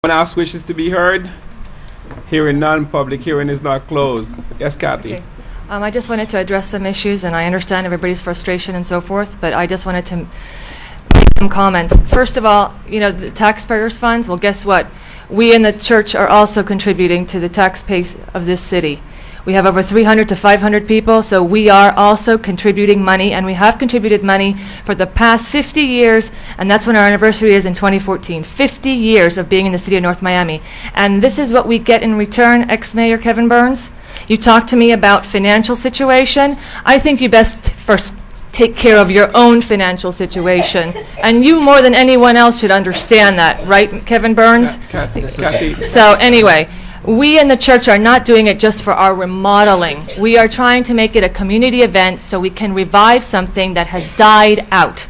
else wishes to be heard? Hearing none, public hearing is not closed. Yes, Kathy? Okay. I just wanted to address some issues, and I understand everybody's frustration and so forth, but I just wanted to make some comments. First of all, you know, the taxpayers' funds, well, guess what? We in the church are also contributing to the tax base of this city. We have over 300 to 500 people, so we are also contributing money, and we have contributed money for the past 50 years, and that's when our anniversary is in 2014. 50 years of being in the city of North Miami. And this is what we get in return, ex-Mayor Kevin Burns. You talk to me about financial situation. I think you best first take care of your own financial situation. And you more than anyone else should understand that, right, Kevin Burns? Kathy. So anyway, we in the church are not doing it just for our remodeling. We are trying to make it a community event so we can revive something that has died out.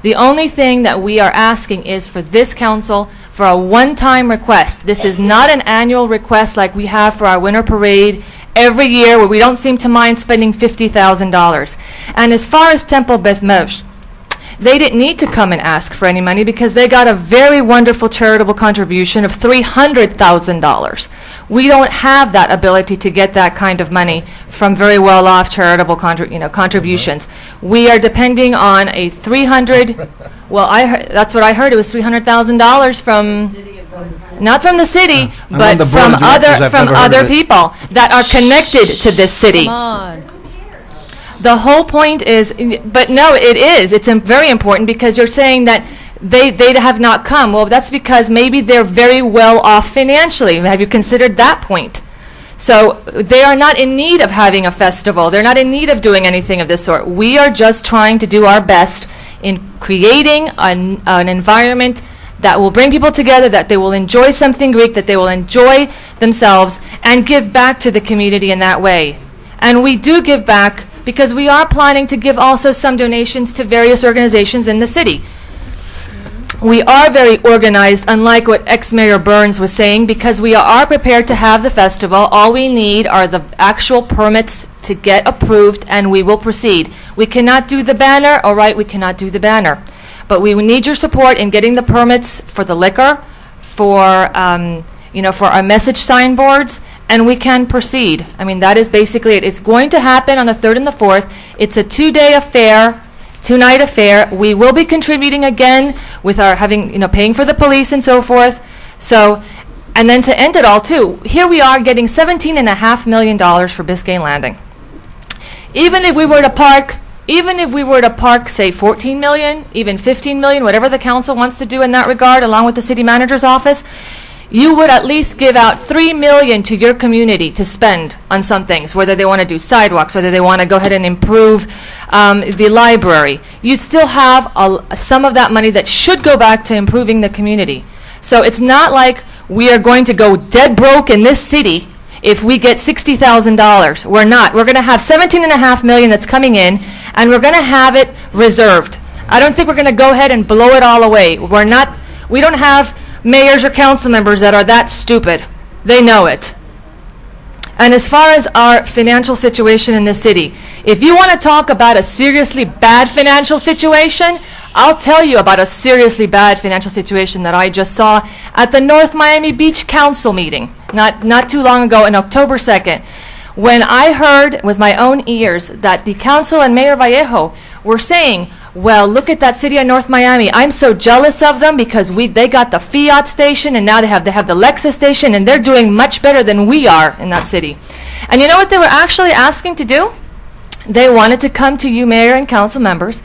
The only thing that we are asking is for this council for a one-time request. This is not an annual request like we have for our winter parade every year, where we don't seem to mind spending $50,000. And as far as Temple Beth Moshe, they didn't need to come and ask for any money because they got a very wonderful charitable contribution of $300,000. We don't have that ability to get that kind of money from very well-off charitable contributions. We are depending on a well, that's what I heard. It was $300,000 from, not from the city, but from other people that are connected to this city. Come on. The whole point is, but no, it is. It's very important because you're saying that they have not come. Well, that's because maybe they're very well off financially. Have you considered that point? So they are not in need of having a festival. They're not in need of doing anything of this sort. We are just trying to do our best in creating an environment that will bring people together, that they will enjoy something Greek, that they will enjoy themselves, and give back to the community in that way. And we do give back because we are planning to give also some donations to various organizations in the city. We are very organized, unlike what ex-Mayor Burns was saying, because we are prepared to have the festival. All we need are the actual permits to get approved, and we will proceed. We cannot do the banner, all right, we cannot do the banner. But we need your support in getting the permits for the liquor, for for our message signboards, and we can proceed. I mean, that is basically it. It's going to happen on the 3rd and the 4th. It's a two-day affair, two-night affair. We will be contributing again with our paying for the police and so forth. So, and then to end it all too, here we are getting $17.5 million for Biscayne Landing. Even if we were to park, say, 14 million, even 15 million, whatever the council wants to do in that regard, along with the city manager's office, you would at least give out $3 million to your community to spend on some things, whether they want to do sidewalks, whether they want to go ahead and improve the library. You still have some of that money that should go back to improving the community. So it's not like we are going to go dead broke in this city if we get $60,000. We're not. We're going to have $17.5 million that's coming in, and we're going to have it reserved. I don't think we're going to go ahead and blow it all away. We don't have mayors or council members that are that stupid. They know it. And as far as our financial situation in the city, if you want to talk about a seriously bad financial situation, I'll tell you about a seriously bad financial situation that I just saw at the North Miami Beach Council meeting not too long ago, on October 2nd, when I heard with my own ears that the council and Mayor Vallejo were saying, well, look at that city of North Miami. I'm so jealous of them because they got the Fiat station, and now they have the Lexus station, and they're doing much better than we are in that city. And you know what they were actually asking to do? They wanted to come to you, mayor and council members,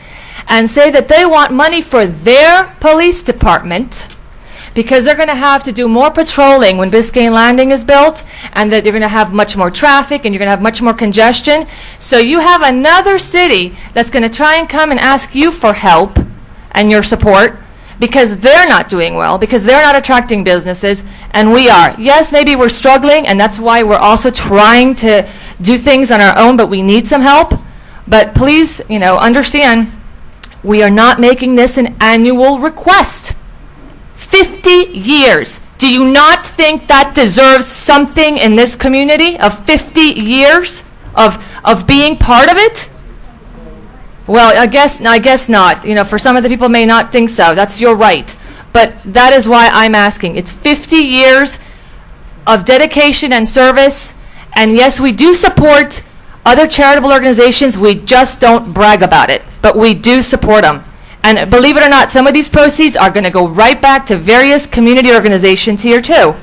and say that they want money for their police department because they're going to have to do more patrolling when Biscayne Landing is built, and that you're going to have much more traffic and you're going to have much more congestion. So you have another city that's going to try and come and ask you for help and your support because they're not doing well, because they're not attracting businesses, and we are. Yes, maybe we're struggling, and that's why we're also trying to do things on our own, but we need some help. But please, understand, we are not making this an annual request. 50 years. Do you not think that deserves something in this community of 50 years of being part of it? Well, I guess not. For some of the people may not think so. That's your right. But that is why I'm asking. It's 50 years of dedication and service, and yes, we do support other charitable organizations. We just don't brag about it, but we do support them. And believe it or not, some of these proceeds are going to go right back to various community organizations here too.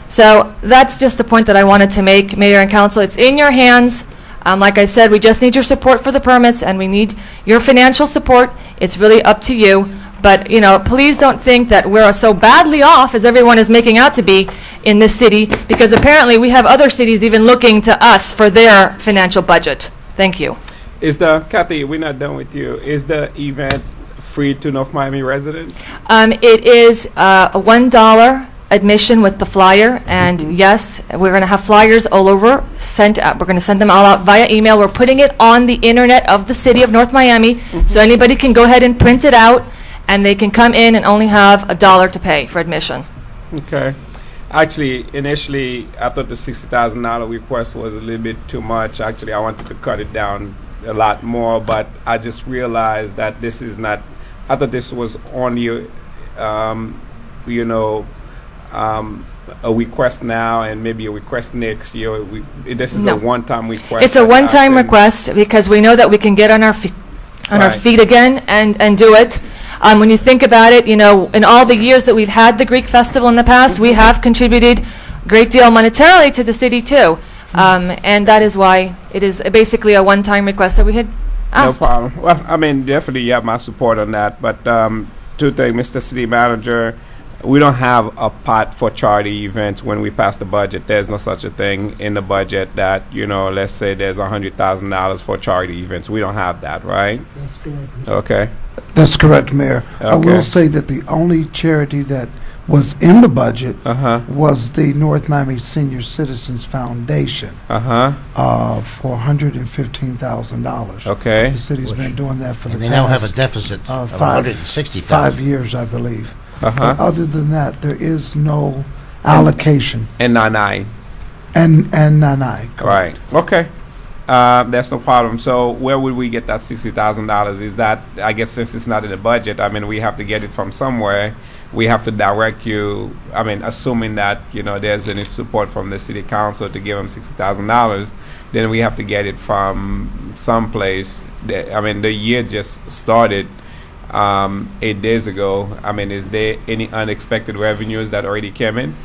So that's just the point that I wanted to make, Mayor and Council. It's in your hands. Like I said, we just need your support for the permits, and we need your financial support. It's really up to you. But, you know, please don't think that we're so badly off as everyone is making out to be in this city, because apparently we have other cities even looking to us for their financial budget. Thank you. Kathy, we're not done with you. Is the event free to North Miami residents? It is a $1 admission with the flyer, and yes, we're going to have flyers all over sent out. We're going to send them all out via email. We're putting it on the internet of the city of North Miami, so anybody can go ahead and print it out, and they can come in and only have $1 to pay for admission. Okay. Actually, initially, I thought the $60,000 request was a little bit too much. Actually, I wanted to cut it down a lot more, but I just realized that this is not, I thought this was only, a request now and maybe a request next year. This is No. a one-time request. It's a one-time request because we know that we can get on our feet again and do it. When you think about it, you know, in all the years that we've had the Greek festival in the past, we have contributed a great deal monetarily to the city too. And that is why it is basically a one-time request that we had asked. No problem. Well, I mean, definitely you have my support on that. But two things, Mr. City Manager, we don't have a pot for charity events when we pass the budget. There's no such a thing in the budget that, you know, let's say there's $100,000 for charity events. We don't have that, right? That's correct. Okay. That's correct, Mayor. I Okay. will say that the only charity that was in the budget Uh-huh. was the North Miami Senior Citizens Foundation Uh-huh. for $115,000. Okay. The city's been doing that for the And they now have a past deficit of 5 $160,000. years, I believe. Uh-huh. But other than that, there is no allocation. And 9. And Nanai. Right. Okay. That's no problem. So where would we get that $60,000? Is that, I guess since it's not in the budget, I mean, we have to get it from somewhere. We have to direct you, I mean, assuming that, you know, there's any support from the city council to give them $60,000, then we have to get it from someplace. I mean, the year just started 8 days ago. I mean, is there any unexpected revenues that already came in?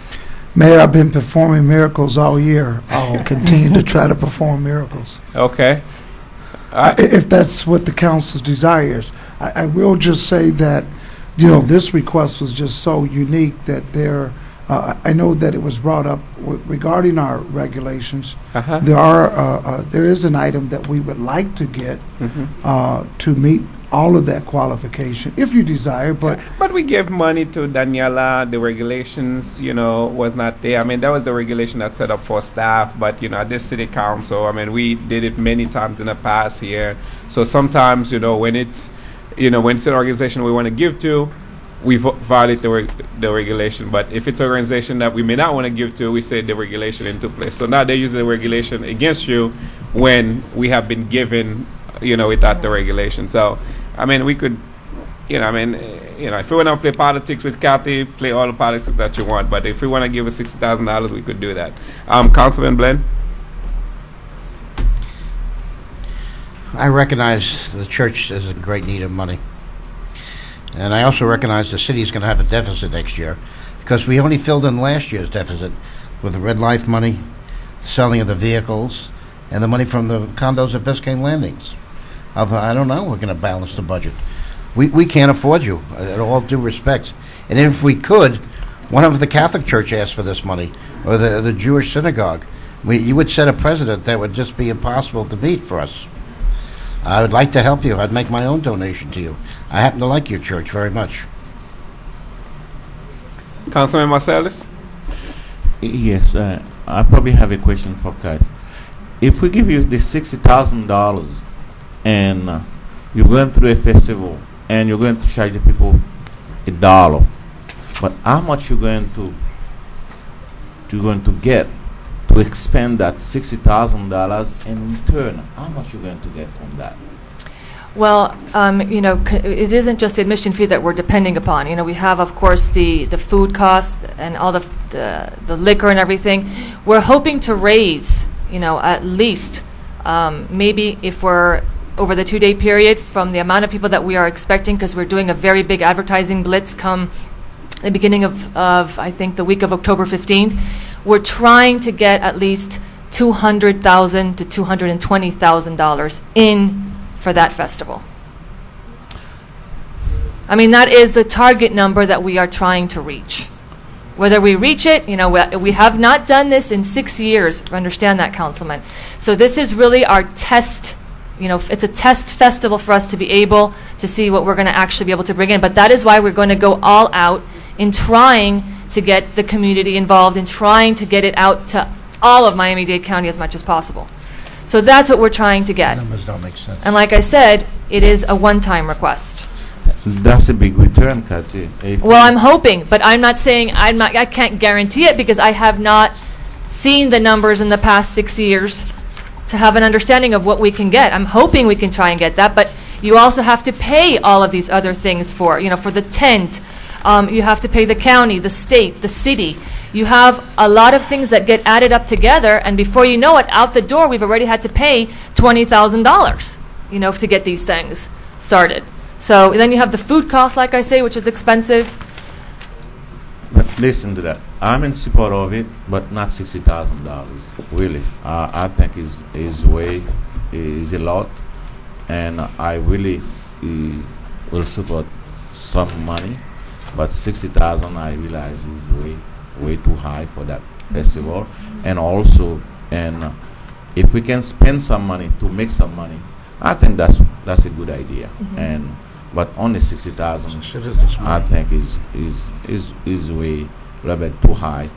Mayor, I've been performing miracles all year. I'll continue to try to perform miracles. Okay. If that's what the council's desires. I will just say that, you know, this request was just so unique that I know that it was brought up regarding our regulations. Uh-huh. There is an item that we would like to get to meet all of that qualification, if you desire, but we gave money to Daniela. The regulations, you know, was not there. I mean, that was the regulation that set up for staff, but, you know, at this city council, I mean, we did it many times in the past here. So sometimes, you know, when it's an organization we want to give to, we violate the regulation. But if it's an organization that we may not want to give to, we say the regulation into place. So now they're using the regulation against you when we have been given, you know, without the regulation. So, I mean, we could, if we want to play politics with Kathy, play all the politics that you want. But if we want to give her $60,000, we could do that. Councilman Glenn? I recognize the church is in great need of money. And I also recognize the city is going to have a deficit next year because we only filled in last year's deficit with the Red Life money, selling of the vehicles, and the money from the condos at Biscayne Landings. I don't know, we're going to balance the budget. We can't afford you, at all due respect. And if we could, one of the Catholic Church asked for this money, or the Jewish synagogue. You would set a precedent that would just be impossible to meet for us. I would like to help you. I'd make my own donation to you. I happen to like your church very much. Councilman Marcellus? Yes, I probably have a question for Kat. If we give you the $60,000 and you're going through a festival and you're going to charge the people $1, but how much you're going to get to expend that $60,000 in return? How much you're going to get from that? Well, it isn't just the admission fee that we're depending upon. We have, of course, the food costs and all the liquor and everything. We're hoping to raise, at least, maybe if we're over the 2-day period from the amount of people that we are expecting, because we're doing a very big advertising blitz come the beginning of I think, the week of October 15th. We're trying to get at least $200,000 to $220,000 in for that festival. I mean, that is the target number that we are trying to reach. Whether we reach it, we have not done this in 6 years, understand that, Councilman. So this is really our test, it's a test festival for us to be able to see what we're going to actually be able to bring in. But that is why we're going to go all out in trying to get the community involved, in trying to get it out to all of Miami-Dade County as much as possible. So that's what we're trying to get. Numbers don't make sense. And like I said, it is a one-time request. That's a big return, Kathy. Well, I'm hoping, but I'm not saying I can't guarantee it because I have not seen the numbers in the past 6 years to have an understanding of what we can get. I'm hoping we can try and get that, but you also have to pay all of these other things for the tent. You have to pay the county, the state, the city. You have a lot of things that get added up together, and before you know it, out the door, we've already had to pay $20,000, to get these things started. So then you have the food costs, like I say, which is expensive. But listen to that. I'm in support of it, but not $60,000. Really, I think is a lot, and I really will support some money, but 60,000 I realize is way too high for that festival. And also, if we can spend some money to make some money, I think that's a good idea. But only 60,000, I think is way a little bit too high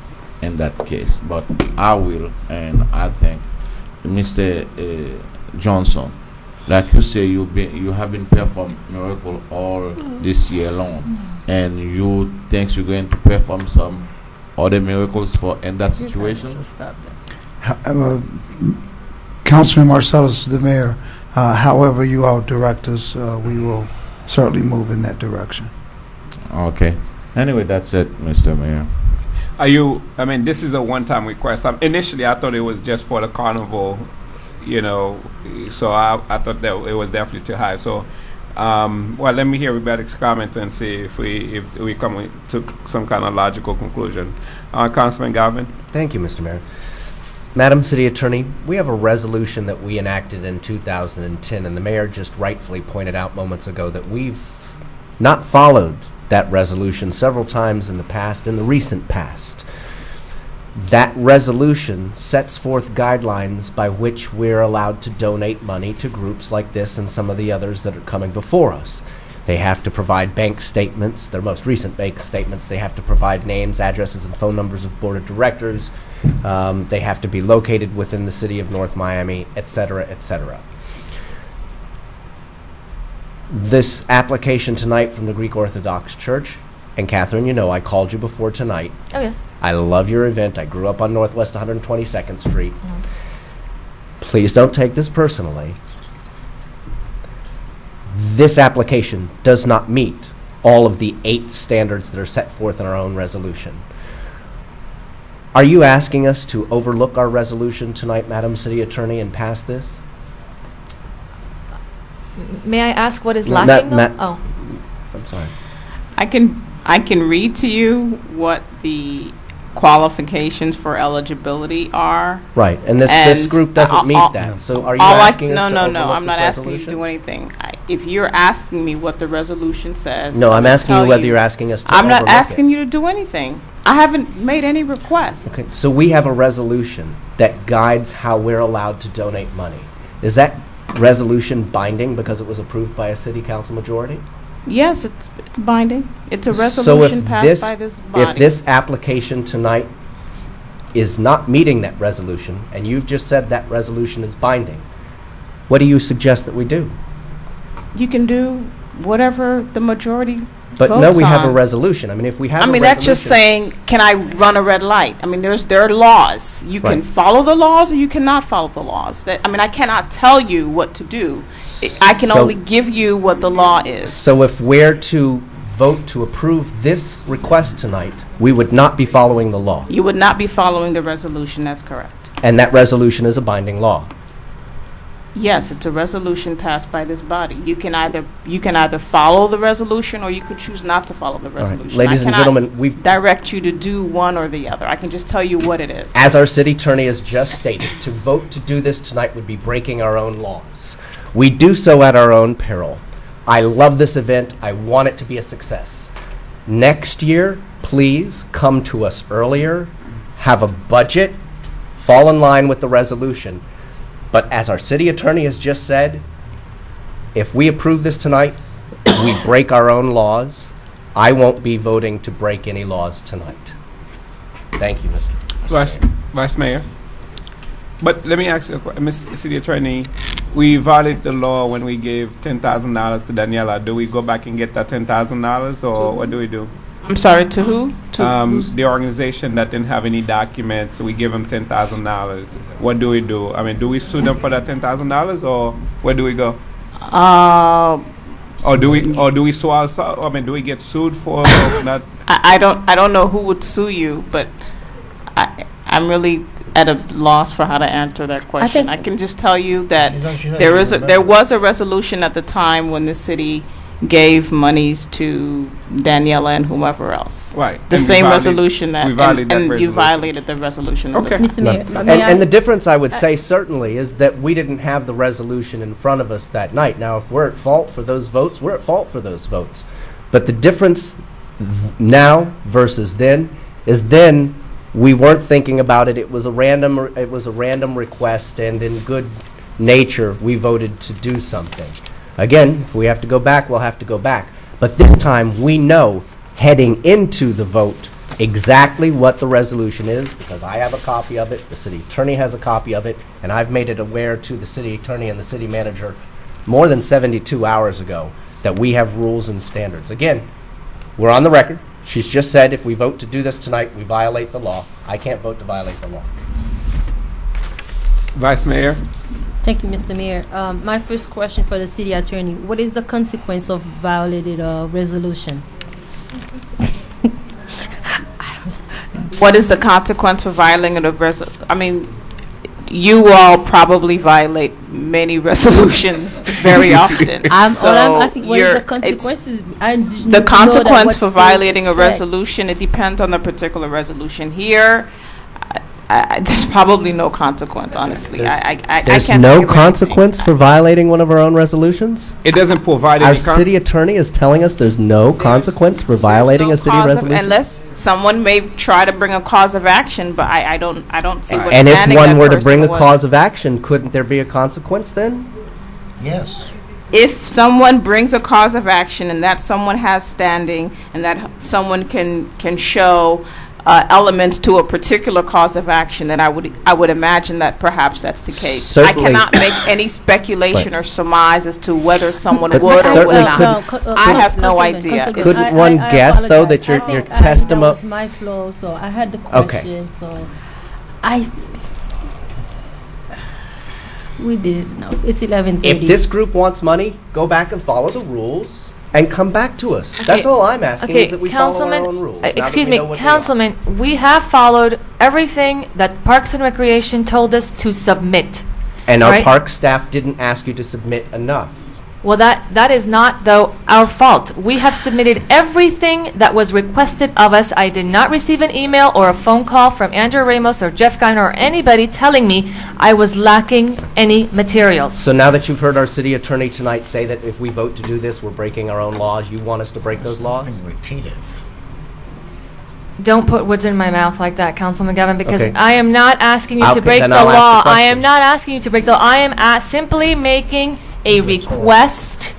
in that case. But I will, and I think Mr. Johnson, like you say, you have been performing miracle all this year long, and you think you're going to perform some other miracles in that situation? Councilman Marcellus, the mayor, however you all direct us, we will certainly move in that direction. Okay. Anyway, that's it, Mr. Mayor. This is a one-time request. Initially, I thought it was just for the carnival, so I thought that it was definitely too high. So, let me hear everybody's comment and see if we come to some kind of logical conclusion. Councilman Galvin? Thank you, Mr. Mayor. Madam City Attorney, we have a resolution that we enacted in 2010, and the mayor just rightfully pointed out moments ago that we've not followed that resolution several times in the recent past. That resolution sets forth guidelines by which we're allowed to donate money to groups like this and some of the others that are coming before us. They have to provide bank statements, their most recent bank statements. They have to provide names, addresses, and phone numbers of board of directors. They have to be located within the city of North Miami, et cetera, et cetera. This application tonight from the Greek Orthodox Church, and Catherine, I called you before tonight. Oh, yes. I love your event. I grew up on Northwest 122nd Street. Please don't take this personally. This application does not meet all of the 8 standards that are set forth in our own resolution. Are you asking us to overlook our resolution tonight, Madam City Attorney, and pass this? May I ask what is No, lacking? Oh, I'm sorry. I can read to you what the qualifications for eligibility are. Right, and this group doesn't meet that. So are you asking us to overlook No, I'm not this asking you to resolution? do anything. If you're asking me what the resolution says, No, I'm asking you tell whether you're asking us to I'm not overlook asking it. you to do anything. I haven't made any requests. Okay, so we have a resolution that guides how we're allowed to donate money. Is that resolution binding because it was approved by a city council majority? Yes, it's binding. It's a So resolution passed by this body. if this application tonight is not meeting that resolution, and you've just said that resolution is binding, what do you suggest that we do? You can do whatever the majority But no, votes we have a on. resolution. I mean, if we have a resolution... that's just saying, can I run a red light? I mean, there are laws. You can Right. follow the laws or you cannot follow the laws. I cannot tell you what to do. I can So- only give you what the law is. So if we're to vote to approve this request tonight, we would not be following the law. You would not be following the resolution, that's correct. And that resolution is a binding law. Yes, it's a resolution passed by this body. You can either follow the resolution, or you could choose not to follow the All right. resolution. Ladies I and cannot gentlemen, we've, direct you to do one or the other. I can just tell you what it is. as our city attorney has just stated, to vote to do this tonight would be breaking our own laws. We do so at our own peril. I love this event. I want it to be a success. Next year, please come to us earlier, have a budget, fall in line with the resolution. But as our city attorney has just said, if we approve this tonight, we break our own laws. I won't be voting to break any laws tonight. Thank you, Mr. Vice Mayor. But let me ask you, Mr. City Attorney, we violated the law when we gave $10,000 to Daniela. Do we go back and get that $10,000, or what do we do? I'm sorry, to who? The organization that didn't have any documents, we give them $10,000. What do we do? I mean, do we sue them for that $10,000, or where do we go? Or do we sue ourselves? I mean, do we get sued for that? I don't know who would sue you, but I'm really at a loss for how to answer that question. I can just tell you that there was a resolution at the time when the city gave monies to Daniela and whomever else. Right. The And same resolution that, we violated that and you resolution. violated the resolution. at the Okay. time. Mr. Mayor, And the difference, I would say, certainly, is that we didn't have the resolution in front of us that night. Now, if we're at fault for those votes, we're at fault for those votes. But the difference now versus then is then we weren't thinking about it. It was a random request, and in good nature, we voted to do something. Again, if we have to go back, we'll have to go back. But this time, we know, heading into the vote, exactly what the resolution is, because I have a copy of it, the city attorney has a copy of it, and I've made it aware to the city attorney and the city manager more than 72 hours ago that we have rules and standards. Again, we're on the record. She's just said if we vote to do this tonight, we violate the law. I can't vote to violate the law. Vice Mayor? Thank you, Mr. Mayor. My first question for the city attorney, what is the consequence of violated resolution? What is the consequence for violating a resolution? I mean, you all probably violate many resolutions very often. All I'm asking, what is you're- the consequences? I just need to The know that consequence what for to violating a expect. resolution, it depends on the particular resolution. Here, there's probably no consequence, honestly. I There's can't no think of consequence anything. for violating one of our own resolutions? It doesn't provide Our any city attorney is telling us there's no consequence for violating No a city cause of- resolution? Unless someone may try to bring a cause of action, but I don't see what's And if standing one that were to person bring a was- cause of action, couldn't there be a consequence then? Yes. If someone brings a cause of action and that someone has standing and that someone can show elements to a particular cause of action, then I would imagine that perhaps that's the case. Certainly. I cannot make any speculation or surmise as to whether someone But would or certainly would not. I have no idea. Couldn't one guess, though, that your testimony- That was my flow, so I had the Okay. question, so we did it now. It's 11:30. If this group wants money, go back and follow the rules and come back to us. That's Okay. all I'm asking, Okay, is that we follow our Councilman, own rules. now that excuse we me, know what they are. Councilman, we have followed everything that Parks and Recreation told us to submit. And our Right. park staff didn't ask you to submit enough. Well, that is not, though, our fault. We have submitted everything that was requested of us. I did not receive an email or a phone call from Andrew Ramos or Jeff Geiner or anybody telling me I was lacking any materials. So now that you've heard our city attorney tonight say that if we vote to do this, we're breaking our own laws, you want us to break those laws? Repeated. Don't put words in my mouth like that, Councilman Gavin, because Okay. I am not asking you Okay, to break then the I'll ask the law. I question. am not asking you to break the law. I am simply making a request,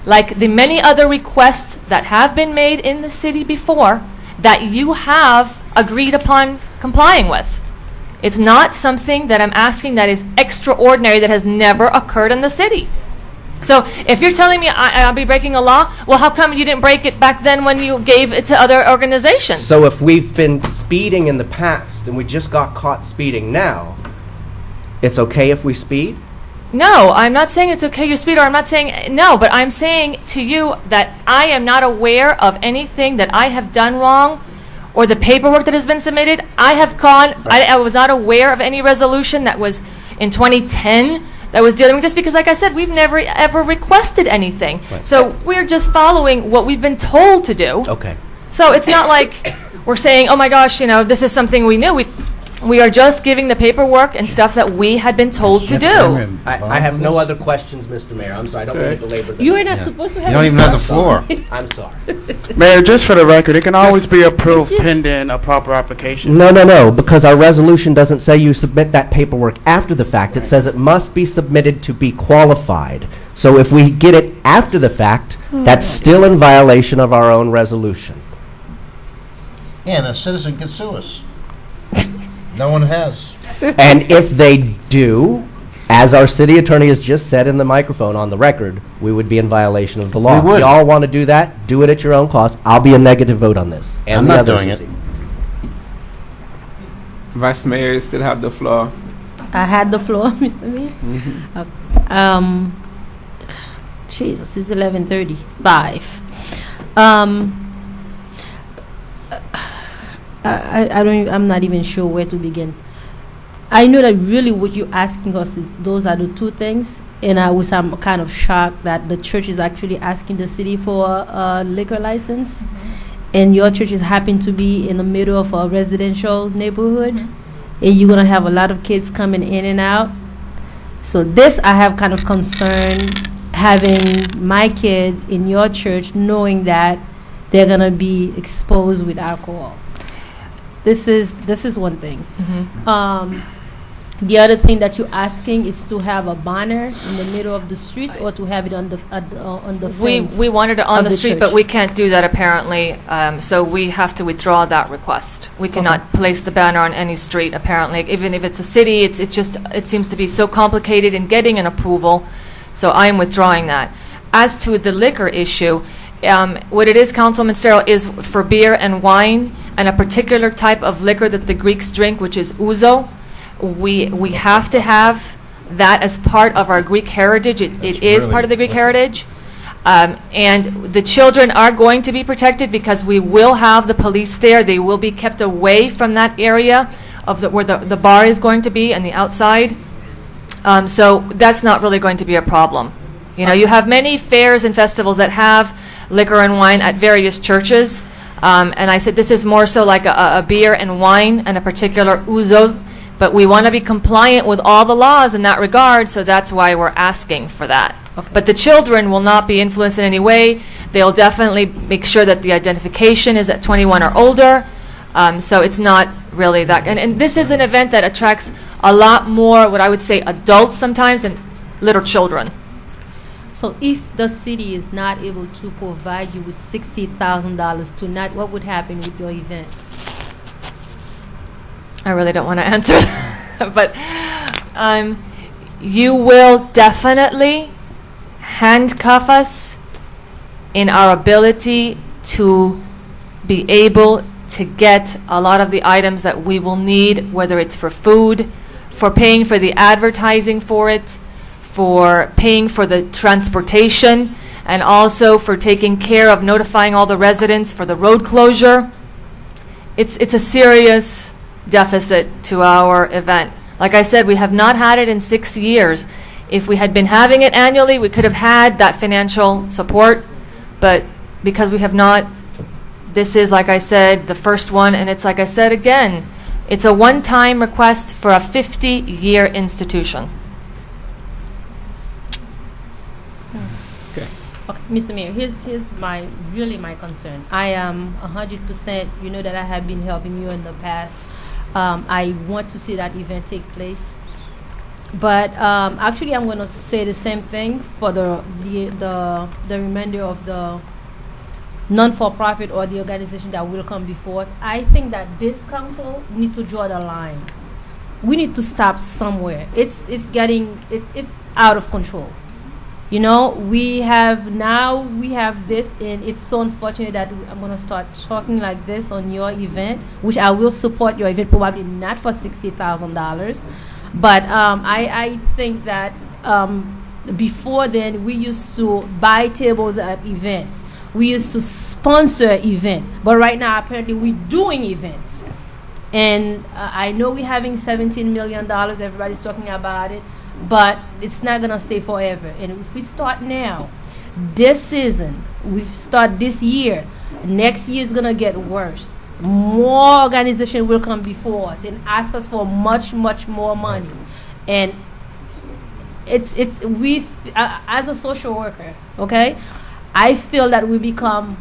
like the many other requests that have been made in the city before, that you have agreed upon complying with. It's not something that I'm asking that is extraordinary, that has never occurred in the city. So if you're telling me I'll be breaking a law, well, how come you didn't break it back then when you gave it to other organizations? So if we've been speeding in the past and we just got caught speeding now, it's okay if we speed? No, I'm not saying it's okay you speed, or I'm not saying no, but I'm saying to you that I am not aware of anything that I have done wrong or the paperwork that has been submitted. I have gone, I was not aware of any resolution that was in 2010 that was dealing with this because, like I said, we've never ever requested anything. Right. So we're just following what we've been told to do. Okay. So it's not like we're saying, oh my gosh, this is something we knew. We are just giving the paperwork and stuff that we had been told to do. I have no other questions, Mr. Mayor. I'm sorry, I don't mean to belabor the... You are not supposed to have... You don't even have the floor. I'm sorry. Mayor, just for the record, it can always be approved pending a proper application. No, because our resolution doesn't say you submit that paperwork after the fact. It says it must be submitted to be qualified. So if we get it after the fact, that's still in violation of our own resolution. Yeah, and a citizen can sue us. No one has. And if they do, as our city attorney has just said in the microphone on the record, we would be in violation of the law. We would. If y'all want to do that, do it at your own cost. I'll be a negative vote on this. And I'm the not others doing this it. evening. Vice Mayor, you still have the floor. I had the floor, Mr. Mayor. Jesus, it's 11:35. I'm not even sure where to begin. I know that really what you're asking us is those are the two things, and I'm kind of shocked that the church is actually asking the city for a liquor license, and your church is happen to be in the middle of a residential neighborhood, and you're gonna have a lot of kids coming in and out. So this I have kind of concern having my kids in your church knowing that they're gonna be exposed with alcohol. This is one thing. The other thing that you're asking is to have a banner in the middle of the streets or to have it on the fence. We wanted it on of the the street, church. but we can't do that apparently. So we have to withdraw that request. We cannot place the banner on any street apparently. Even if it's a city, it seems to be so complicated in getting an approval. So I am withdrawing that. As to the liquor issue, what it is, Councilman Sterl, is for beer and wine and a particular type of liquor that the Greeks drink, which is ouzo. We have to have that as part of our Greek heritage. It is part of the Greek heritage. And the children are going to be protected because we will have the police there. They will be kept away from that area of where the bar is going to be and the outside. So that's not really going to be a problem. You have many fairs and festivals that have liquor and wine at various churches. And I said this is more so like a beer and wine and a particular ouzo. But we want to be compliant with all the laws in that regard, so that's why we're asking for that. Okay. But the children will not be influenced in any way. They'll definitely make sure that the identification is at 21 or older. So it's not really that. And this is an event that attracts a lot more, what I would say, adults sometimes than little children. So if the city is not able to provide you with $60,000 tonight, what would happen with your event? I really don't want to answer that. But you will definitely handcuff us in our ability to be able to get a lot of the items that we will need, whether it's for food, for paying for the advertising for it, for paying for the transportation, and also for taking care of notifying all the residents for the road closure. It's a serious deficit to our event. Like I said, we have not had it in 6 years. If we had been having it annually, we could have had that financial support, but because we have not, this is, like I said, the first one, and it's like I said again, it's a one-time request for a 50-year institution. Okay, Mr. Mayor, here's my concern. I am 100%, you know that I have been helping you in the past. I want to see that event take place. But actually, I'm going to say the same thing for the remainder of the non-for-profit or the organization that will come before us. I think that this council need to draw the line. We need to stop somewhere. It's out of control. We have this, and it's so unfortunate that I'm going to start talking like this on your event, which I will support your event, probably not for $60,000. But I think that before then, we used to buy tables at events. We used to sponsor events. But right now, apparently, we're doing events. And I know we're having $17 million. Everybody's talking about it. But it's not going to stay forever. And if we start now, this season, we start this year, next year is going to get worse. More organization will come before us and ask us for much, much more money. And we as a social worker, okay, I feel that we become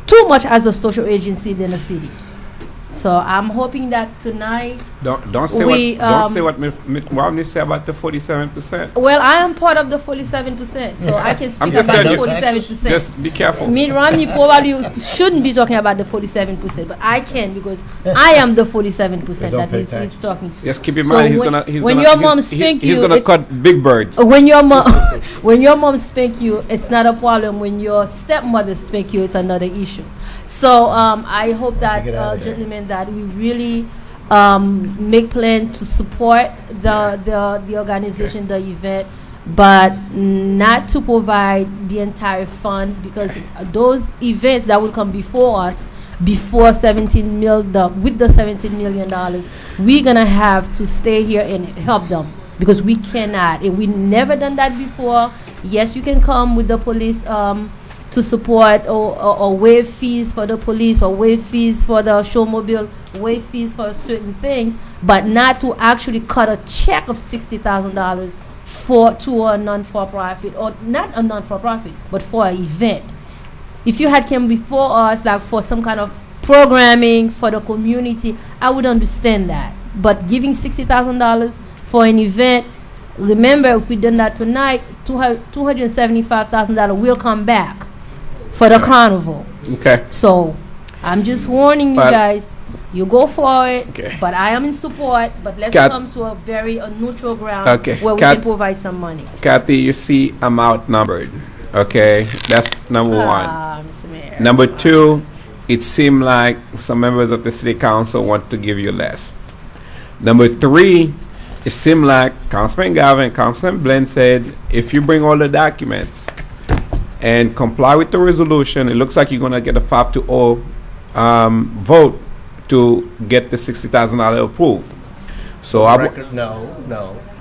too much as a social agency than a city. So I'm hoping that tonight don't say what me say about the 47%. Well, I am part of the 47%, so I can speak about the 47%. Just be careful. Mitt Romney probably shouldn't be talking about the 47%, but I can because I am the 47% that he's talking to. Just keep in mind when your mom spank you, he's gonna cut big birds. When your mom spank you, it's not a problem. When your stepmother spank you, it's another issue. So I hope that gentlemen, that we really make plans to support the organization, the event, but not to provide the entire fund, because those events that will come before us, before with the $17 million, we're gonna have to stay here and help them, because we cannot, and we never done that before. Yes, you can come with the police to support or waive fees for the police, or waive fees for the showmobile, waive fees for certain things, but not to actually cut a check of $60,000 to a non-for-profit, or not a non-for-profit, but for an event. If you had come before us like for some kind of programming for the community, I would understand that. But giving $60,000 for an event, remember, if we done that tonight, $275,000 will come back for the carnival. Okay. So I'm just warning you guys. You go for it, but I am in support. But let's come to a very neutral ground where we can provide some money. Kathy, you see, I'm outnumbered. Okay, that's number one. Number two, it seemed like some members of the city council want to give you less. Number three, it seemed like Councilman Gavin, Councilman Blend said, if you bring all the documents and comply with the resolution, it looks like you're going to get a 5-0 vote to get the $60,000 approved. So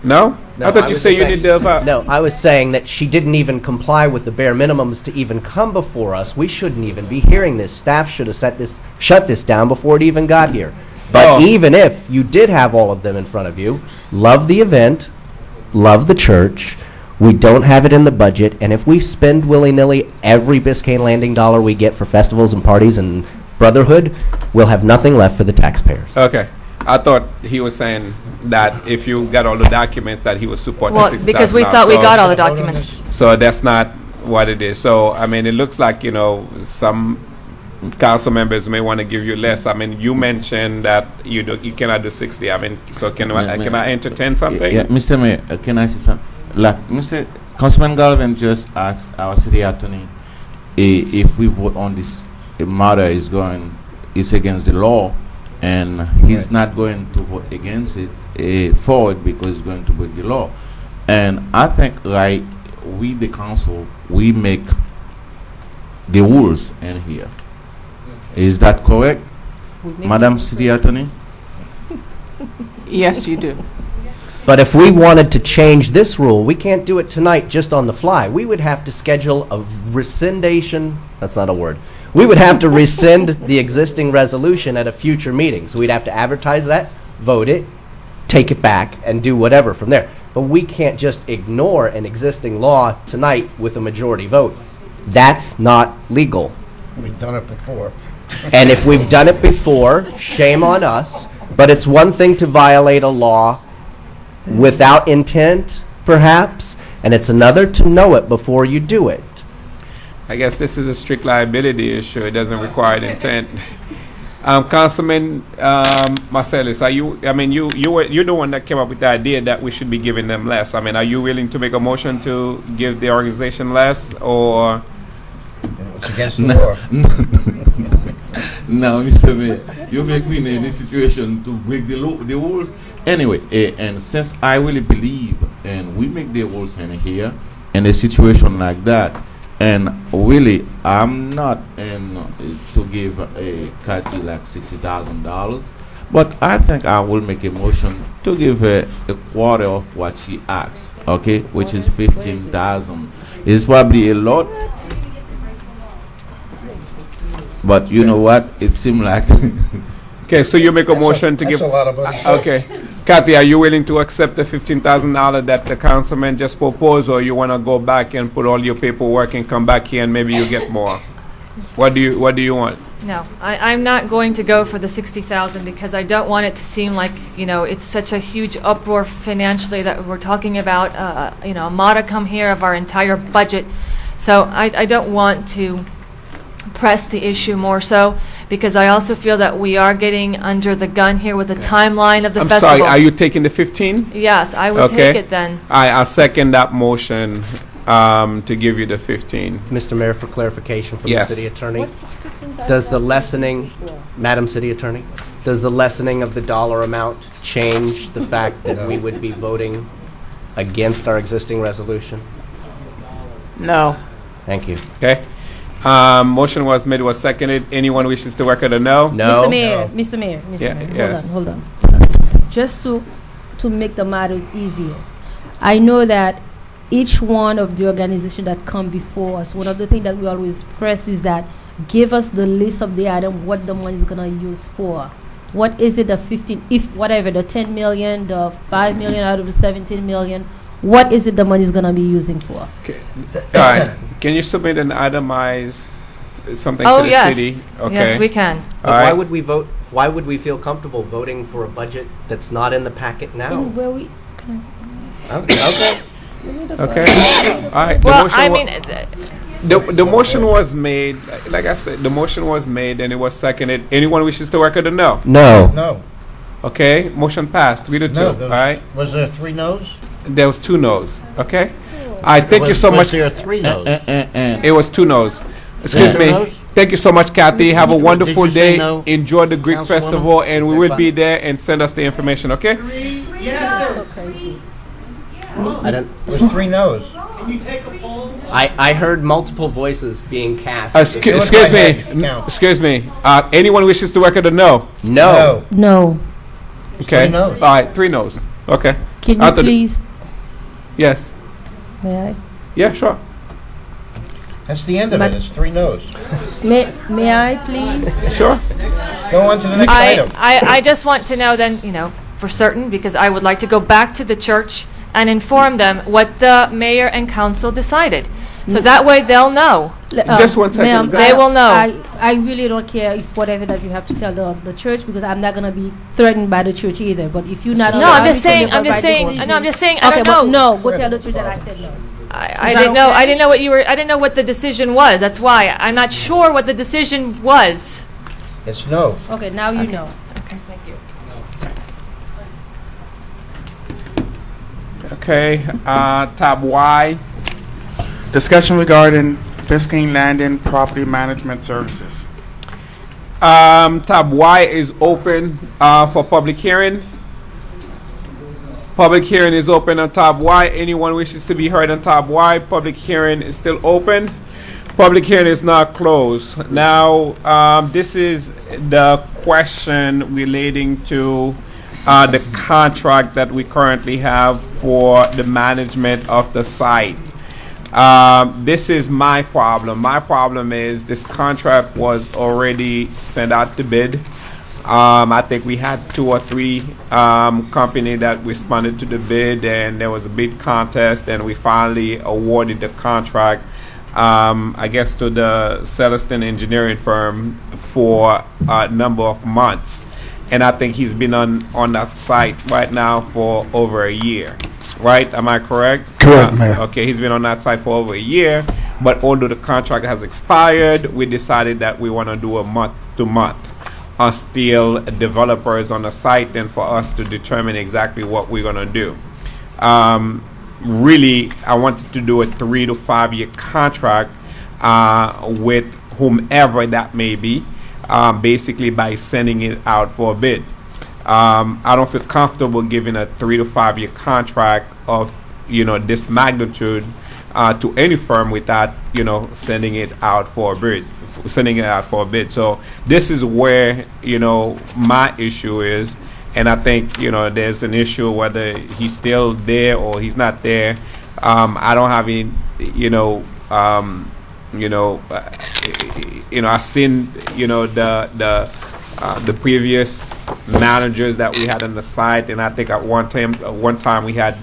No? I thought you said you need the vote. No, I was saying that she didn't even comply with the bare minimums to even come before us. We shouldn't even be hearing this. Staff should have shut this down before it even got here. But even if you did have all of them in front of you, love the event, love the church, we don't have it in the budget, and if we spend willy-nilly every Biscayne Landing dollar we get for festivals and parties and brotherhood, we'll have nothing left for the taxpayers. Okay. I thought he was saying that if you got all the documents that he would support the $60,000. Because we thought we got all the documents. So that's not what it is. So, I mean, it looks like, some council members may want to give you less. I mean, you mentioned that you cannot do 60. I mean, so can I entertain something? Yeah, Mr. Mayor, can I say something? Like Mr. Councilman Galvin just asked our city attorney if we vote on this matter is against the law, and he's not going to vote against it for it because he's going to break the law. And I think, like, we the council, we make the rules in here. Is that correct, Madam City Attorney? Yes, you do. But if we wanted to change this rule, we can't do it tonight just on the fly. We would have to schedule a rescindation. That's not a word. We would have to rescind the existing resolution at a future meeting. So we'd have to advertise that, vote it, take it back, and do whatever from there. But we can't just ignore an existing law tonight with a majority vote. That's not legal. We've done it before. And if we've done it before, shame on us. But it's one thing to violate a law without intent, perhaps, and it's another to know it before you do it. I guess this is a strict liability issue. It doesn't require intent. Councilman Marcellus, are you? I mean, you're the one that came up with the idea that we should be giving them less. I mean, are you willing to make a motion to give the organization less, or? It's against the law. No, Mr. Mayor, you make me in this situation to break the rules. Anyway, and since I really believe and we make the rules in here, in a situation like that, and really, I'm not in to give a Cathy like $60,000, but I think I will make a motion to give her a quarter of what she asks, okay, which is 15,000. It's probably a lot, but you know what? It seemed like. Okay, so you make a motion to That's give. a lot of money. Okay, Kathy, are you willing to accept the $15,000 that the councilman just proposed, or you want to go back and put all your paperwork and come back here and maybe you get more? What do you want? No, I'm not going to go for the 60,000 because I don't want it to seem like, it's such a huge uproar financially that we're talking about, a modicum here of our entire budget. So I don't want to press the issue more so, because I also feel that we are getting under the gun here with the timeline of the I'm festival. sorry, are you taking the 15? Yes, I would Okay. take it then. I'll second that motion to give you the 15. Mr. Mayor, for clarification from Yes. the city attorney, does the lessening, Madam City Attorney, does the lessening of the dollar amount change the fact that we would be voting against our existing resolution? No. Thank you. Okay. Motion was made, was seconded. Anyone wishes to record a no? No. Mr. Mayor, Mr. Mayor, Mr. Yeah, Mayor, yes. hold on. Just to make the matters easier, I know that each one of the organizations that come before us, one of the things that we always press is that give us the list of the item, what the money is gonna use for. What is it, the 15, if whatever, the 10 million, the 5 million out of the 17 million, what is it the money is gonna be using for? Okay. All right. Can you submit an itemized something Oh, to the yes. city? Okay. Yes, we can. But All why right. would we vote, why would we feel comfortable voting for a budget that's not in the packet now? Where we, Okay. Okay. All right. The Well, motion I wa- mean, the motion was made. Like I said, the motion was made and it was seconded. Anyone wishes to record a no? No. No. Okay. Motion passed. 3-2. No. All right. Was there 3 no's? There was 2 no's. Okay. I thank you so Was much. there 3 no's? It was 2 no's. Excuse Yeah. me. No's? Thank you so much, Kathy. Have a Did wonderful you say day. no, Enjoy the Greek Councilwoman? festival, and we Is will that be there. And send us the information. Okay. so crazy. I don't, Was 3 no's? I heard multiple voices being cast. Excuse by me. head count. Excuse me. Anyone wishes to record a no? No. No. Okay. 3 no's. All right. 3 no's. Okay. Can you After the- please, Yes. may I? Yeah. Sure. That's the end of Ma- it. It's 3 no's. May I please? Sure. Go on to the next item. I just want to know then, for certain, because I would like to go back to the church and inform them what the mayor and council decided. So that way they'll know. Just 1 second. Ma'am, They will know. I really don't care if whatever that you have to tell the church, because I'm not gonna be threatened by the church either. But if you're not, No, allowed I'm just to saying, make I'm a just right saying, decision- no, I'm just saying, I Okay, don't but know. no, go tell the church that I said no. I Is that didn't know, okay? I didn't know what I didn't know what the decision was. That's why. I'm not sure what the decision was. It's no. Okay, now you know. Okay, thank you. Okay. Tab Y. Discussion regarding Biscayne Landing Property Management Services. Tab Y is open for public hearing. Public hearing is open on tab Y. Anyone wishes to be heard on tab Y, public hearing is still open. Public hearing is now closed. Now, this is the question relating to the contract that we currently have for the management of the site. This is my problem. My problem is this contract was already sent out to bid. I think we had 2 or 3 companies that responded to the bid, and there was a bid contest, and we finally awarded the contract, I guess, to the Celestin engineering firm for a number of months. And I think he's been on that site right now for over a year. Right? Am I correct? Correct, Mayor. Okay, he's been on that site for over a year, but although the contract has expired, we decided that we want to do a month-to-month. Still developers on the site, and for us to determine exactly what we're going to do. Really, I wanted to do a 3 to 5 year contract with whomever that may be, basically by sending it out for a bid. I don't feel comfortable giving a 3 to 5 year contract of this magnitude to any firm without, sending it out for a bid. So this is where, my issue is. And I think, there's an issue whether he's still there or he's not there. I don't have any, I've seen, the previous managers that we had on the site, and I think at one time we had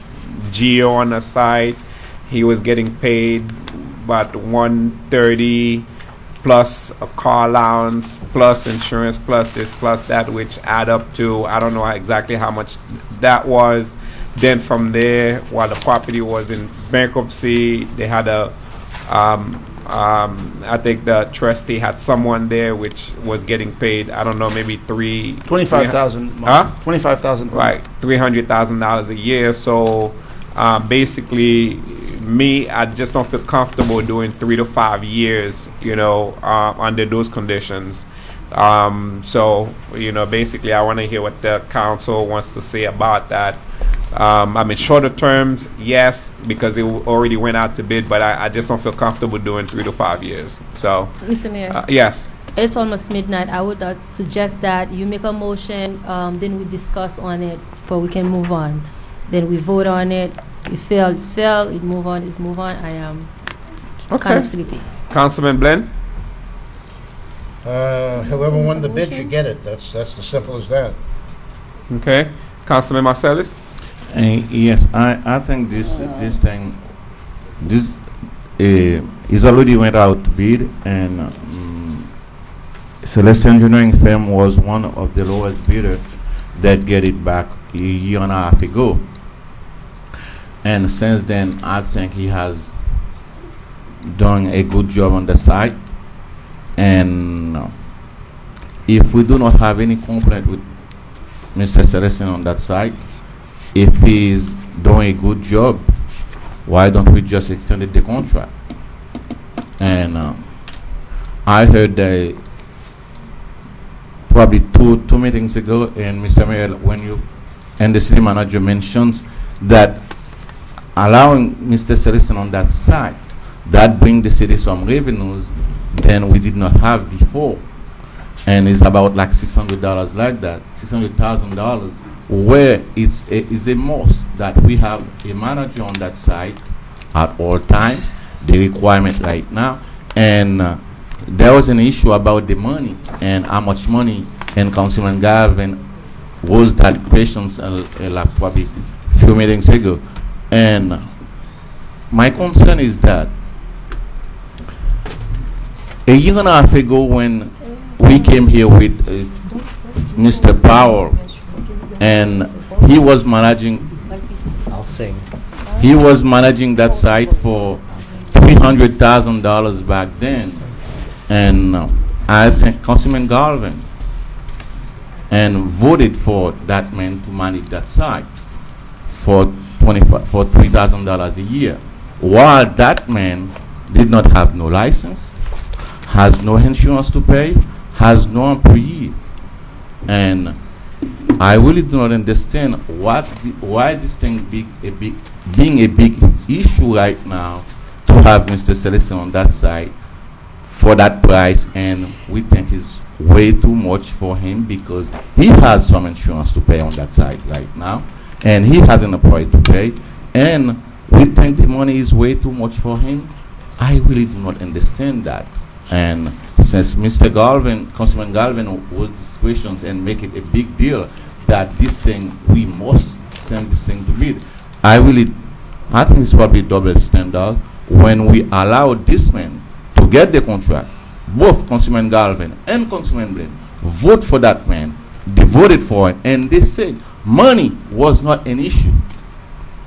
Gio on the site. He was getting paid about 130 plus a car allowance, plus insurance, plus this, plus that, which add up to, I don't know exactly how much that was. Then from there, while the property was in bankruptcy, they had I think the trustee had someone there which was getting paid, I don't know, maybe $25,000. Huh? $25,000. Right, $300,000 a year. So basically, me, I just don't feel comfortable doing 3 to 5 years, under those conditions. So, basically, I want to hear what the council wants to say about that. Shorter terms, yes, because it already went out to bid, but I just don't feel comfortable doing 3 to 5 years. So, Mr. Mayor. Yes. It's almost midnight. I would suggest that you make a motion, then we discuss on it before we can move on. Then we vote on it. It failed, it's failed. It move on, it move on. I am kind of sleepy. Councilman Blen? Whoever won the bid should get it. That's as simple as that. Okay. Councilman Marcellus? Yes, I think this thing is already went out to bid, and Celeste Engineering firm was one of the lowest bidder that get it back a year and a half ago. And since then, I think he has done a good job on the site. And if we do not have any complaint with Mr. Celestin on that site, if he's doing a good job, why don't we just extend the contract? And I heard probably two meetings ago, and Mr. Mayor, when you and the city manager mentions that allowing Mr. Celestin on that site, that bring the city some revenues than we did not have before. And it's about like $600 like that, $600,000, where it's a must that we have a manager on that site at all times, the requirement right now. And there was an issue about the money and how much money, and Councilman Garvin was that questions like probably a few meetings ago. And my concern is that a year and a half ago when we came here with Mr. Powell, and he was managing he was managing that site for $300,000 back then, and I think Councilman Garvin and voted for that man to manage that site for $3,000 a year, while that man did not have no license, has no insurance to pay, has no employee. And I really do not understand why this thing being a big issue right now to have Mr. Celestin on that side for that price, and we think is way too much for him because he has some insurance to pay on that side right now, and he has an employee to pay, and we think the money is way too much for him. I really do not understand that. And since Mr. Galvin, Councilman Galvin, was these questions and make it a big deal that this thing, we must send this thing to bid, I think it's probably double standard when we allow this man to get the contract. Both Councilman Galvin and Councilman Blaine vote for that man. They voted for it, and they said money was not an issue.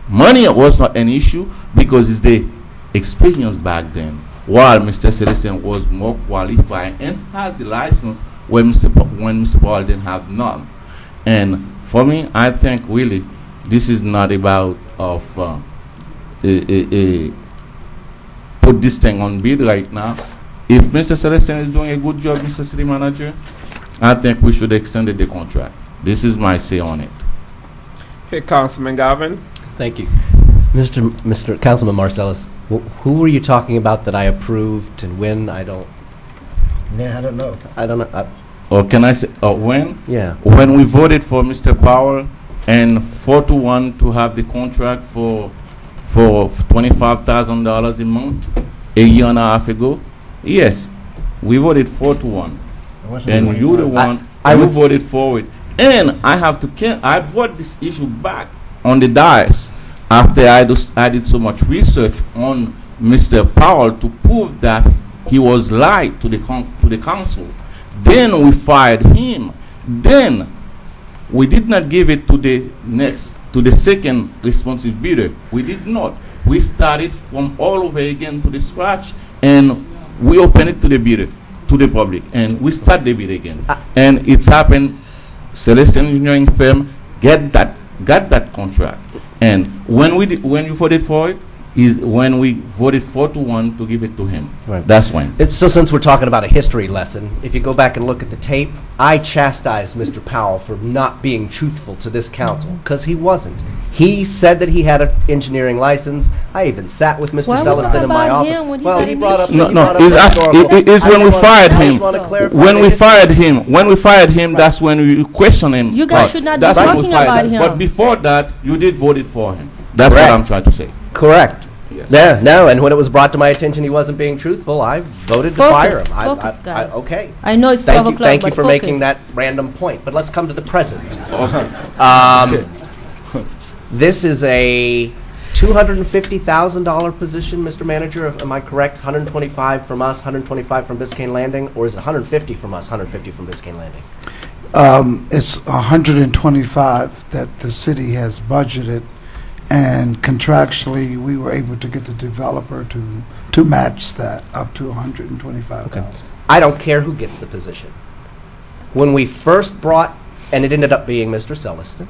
Money was not an issue because it's the experience back then, while Mr. Celestin was more qualified and had the license when Mr. Paul didn't have none. And for me, I think really this is not about put this thing on bid right now. If Mr. Celestin is doing a good job, Mr. City Manager, I think we should extend the contract. This is my say on it. Hey, Councilman Garvin. Thank you. Mr. Councilman Marcellus, who were you talking about that I approved and when? I don't know. Or can I say, when? Yeah. When we voted for Mr. Powell and 4-1 to have the contract for $25,000 a month a year and a half ago, yes, we voted 4-1. And you the one who voted for it. And I have to I brought this issue back on the dais after I did so much research on Mr. Powell to prove that he was lied to the council. Then we fired him. Then we did not give it to the second responsive bidder. We did not. We started from all over again to the scratch, and we opened it to the bidder, to the public, and we start the bid again. And it's happened. Celestial Engineering firm got that contract, and when you voted for it is when we voted 4-1 to give it to him. Right. That's when. So since we're talking about a history lesson, if you go back and look at the tape, I chastised Mr. Powell for not being truthful to this council, because he wasn't. He said that he had an engineering license. I even sat with Mr. Celestin in my office. Well, he brought up it's when we fired him. When we fired him, that's when we questioned him. You guys should not be talking about him. But before that, you did vote it for him. That's what I'm trying to say. Correct. Yes. Yeah, no, and when it was brought to my attention he wasn't being truthful, I voted to fire him. Okay. I know it's 12 o'clock, Thank you for making that random point, but let's come to the present. Okay. This is a $250,000 position, Mr. Manager, am I correct? 125 from us, 125 from Biscayne Landing, or is it 150 from us, 150 from Biscayne Landing? It's 125 that the city has budgeted, and contractually we were able to get the developer to match that up to 125,000. Okay. I don't care who gets the position. When we first brought, and it ended up being Mr. Celestin,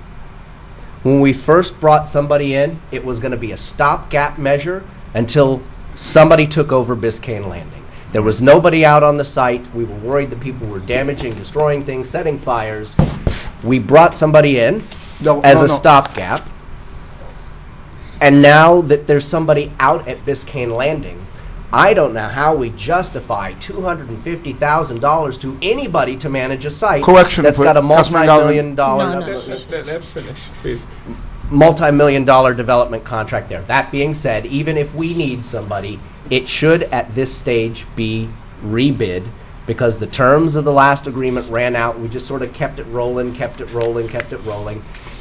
when we first brought somebody in, it was going to be a stopgap measure until somebody took over Biscayne Landing. There was nobody out on the site. We were worried that people were damaging, destroying things, setting fires. We brought somebody in as a stopgap. And now that there's somebody out at Biscayne Landing, I don't know how we justify $250,000 to anybody to manage a site that's got a multi-million-dollar Let's finish, please. multi-million-dollar development contract there. That being said, even if we need somebody, it should at this stage be rebid, because the terms of the last agreement ran out. We just sort of kept it rolling.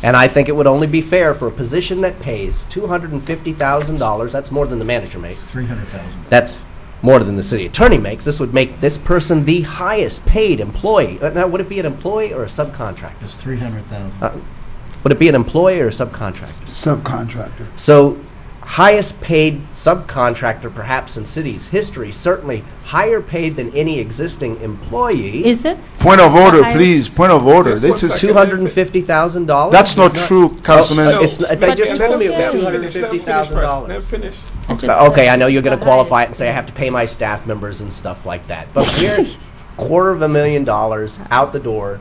And I think it would only be fair for a position that pays $250,000. That's more than the manager makes. $300,000. That's more than the city attorney makes. This would make this person the highest paid employee. Now, would it be an employee or a subcontractor? It's $300,000. Would it be an employee or a subcontractor? Subcontractor. So, highest paid subcontractor perhaps in city's history, certainly higher paid than any existing employee. Is it? Point of order, please. Point of order. This is $250,000. That's not true, Councilman. They just told me it was $250,000. Let finish. Okay, I know you're going to qualify it and say I have to pay my staff members and stuff like that. But we're $250,000 out the door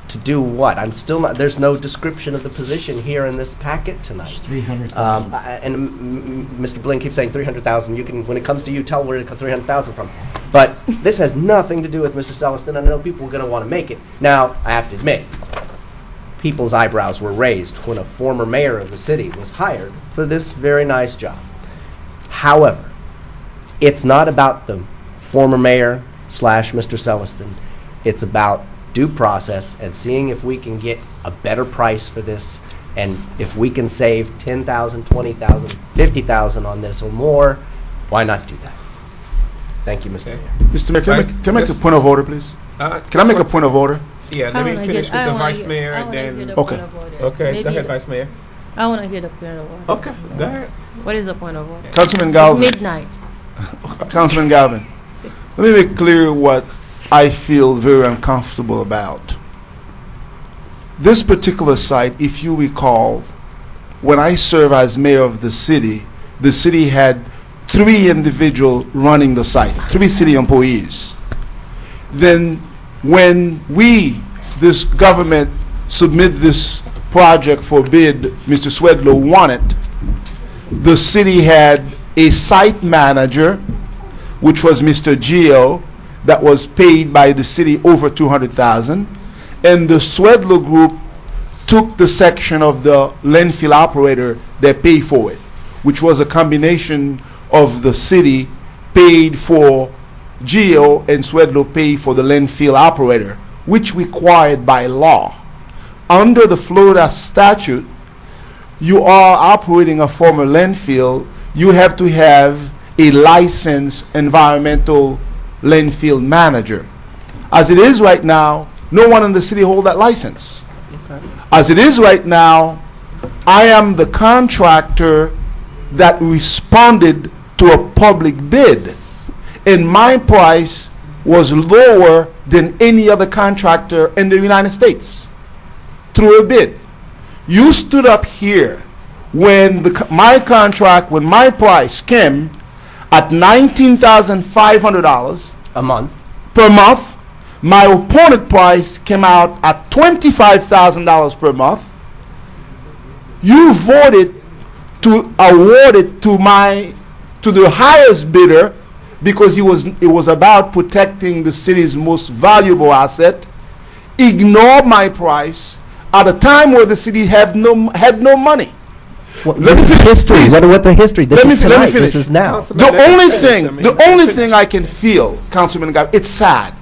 to do what? I'm still not. There's no description of the position here in this packet tonight. $300,000. And Mr. Blinn keeps saying 300,000. You can, when it comes to you, tell where it 300,000 from. But this has nothing to do with Mr. Celestin. I know people are going to want to make it. Now, I have to admit, people's eyebrows were raised when a former mayor of the city was hired for this very nice job. However, it's not about the former mayor / Mr. Celestin. It's about due process and seeing if we can get a better price for this, and if we can save $10,000, $20,000, $50,000 on this or more, why not do that? Thank you, Mr. Mayor. Mr. Mayor, can I make a point of order, please? Can I make a point of order? Yeah, let me finish with the vice mayor and then. Okay. Okay, go ahead, vice mayor. I want to hear the point of order. Okay, go ahead. What is the point of order? Councilman Galvin. Midnight. Councilman Galvin, let me make clear what I feel very uncomfortable about. This particular site, if you recall, when I served as mayor of the city had 3 individuals running the site, 3 city employees. Then when this government, submit this project for bid, Mr. Swedlow won it, the city had a site manager, which was Mr. Gio, that was paid by the city over $200,000, and the Swedlow Group took the section of the landfill operator that paid for it, which was a combination of the city paid for Geo and Swedlow paid for the landfill operator, which required by law. Under the Florida statute, you are operating a former landfill, you have to have a licensed environmental landfill manager. As it is right now, no one in the city holds that license. Okay. As it is right now, I am the contractor that responded to a public bid, and my price was lower than any other contractor in the United States through a bid. You stood up here when my price came at $19,500 a month per month. My opponent price came out at $25,000 per month. You voted to award it to the highest bidder because it was about protecting the city's most valuable asset. Ignored my price at a time where the city had no money. Well, this is history. What the history? This is tonight. This is now. The only thing I can feel, Councilman Gav, it's sad.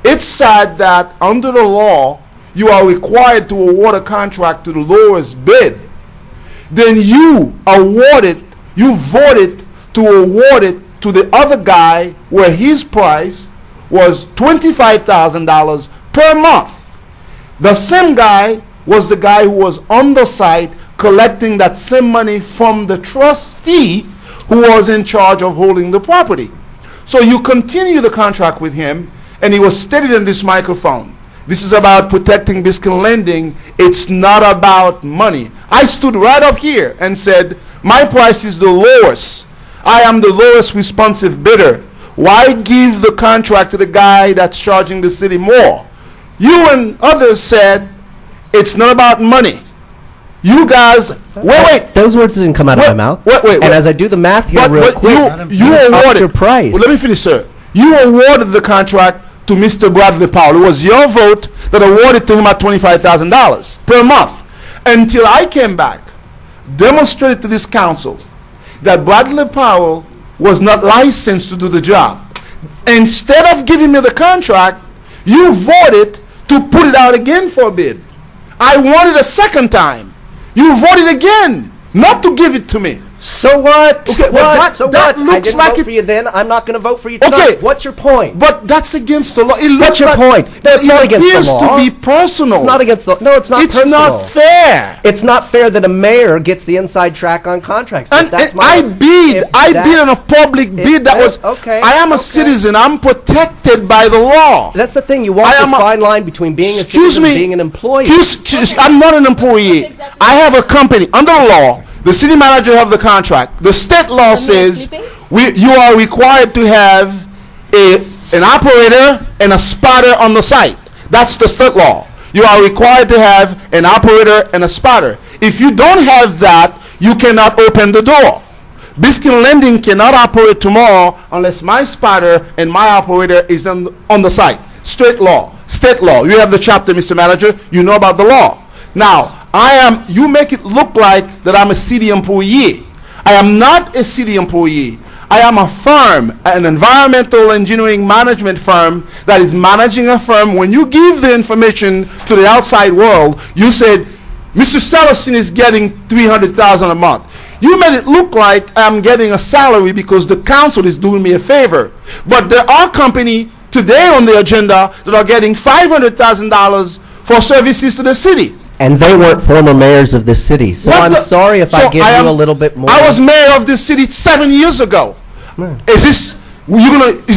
It's sad that under the law you are required to award a contract to the lowest bid. Then you voted to award it to the other guy where his price was $25,000 per month. The same guy was the guy who was on the site collecting that same money from the trustee who was in charge of holding the property. So you continue the contract with him, and he was stated in this microphone, this is about protecting Biscayne lending. It's not about money. I stood right up here and said, my price is the lowest. I am the lowest responsive bidder. Why give the contract to the guy that's charging the city more? You and others said, it's not about money. You guys, wait. Those words didn't come out of my mouth. Wait. And as I do the math here real quick, you awarded your price. Well, let me finish, sir. You awarded the contract to Mr. Bradley Powell. It was your vote that awarded to him at $25,000 per month. Until I came back, demonstrated to this council that Bradley Powell was not licensed to do the job. Instead of giving me the contract, you voted to put it out again for a bid. I wanted a second time. You voted again not to give it to me. So what? Okay, what? That looks I didn't like vote for you then. I'm not going to vote for you tonight. Okay. What's your point? But that's against the law. What's your point? That's not against the law. It appears to be personal. It's not against the law. No, it's not personal. It's not fair. It's not fair that a mayor gets the inside track on contracts. And I bid on a public bid that was, okay. I am a citizen. I'm protected by the law. That's the thing. You walk this fine line between being a citizen and being an employee. I'm not an employee. I have a company. Under the law, the city manager have the contract. The state law says you are required to have an operator and a spotter on the site. That's the state law. You are required to have an operator and a spotter. If you don't have that, you cannot open the door. Biscayne Lending cannot operate tomorrow unless my spotter and my operator is on the site. State law. You have the chapter, Mr. Manager. You know about the law. Now, you make it look like that I'm a city employee. I am not a city employee. I am a firm, an environmental engineering management firm that is managing a firm. When you give the information to the outside world, you said, Mr. Celestin is getting $300,000 a month. You made it look like I'm getting a salary because the council is doing me a favor. But there are companies today on the agenda that are getting $500,000 for services to the city. And they weren't former mayors of this city. So I'm sorry if I give you a little bit more. I was mayor of this city 7 years ago. Is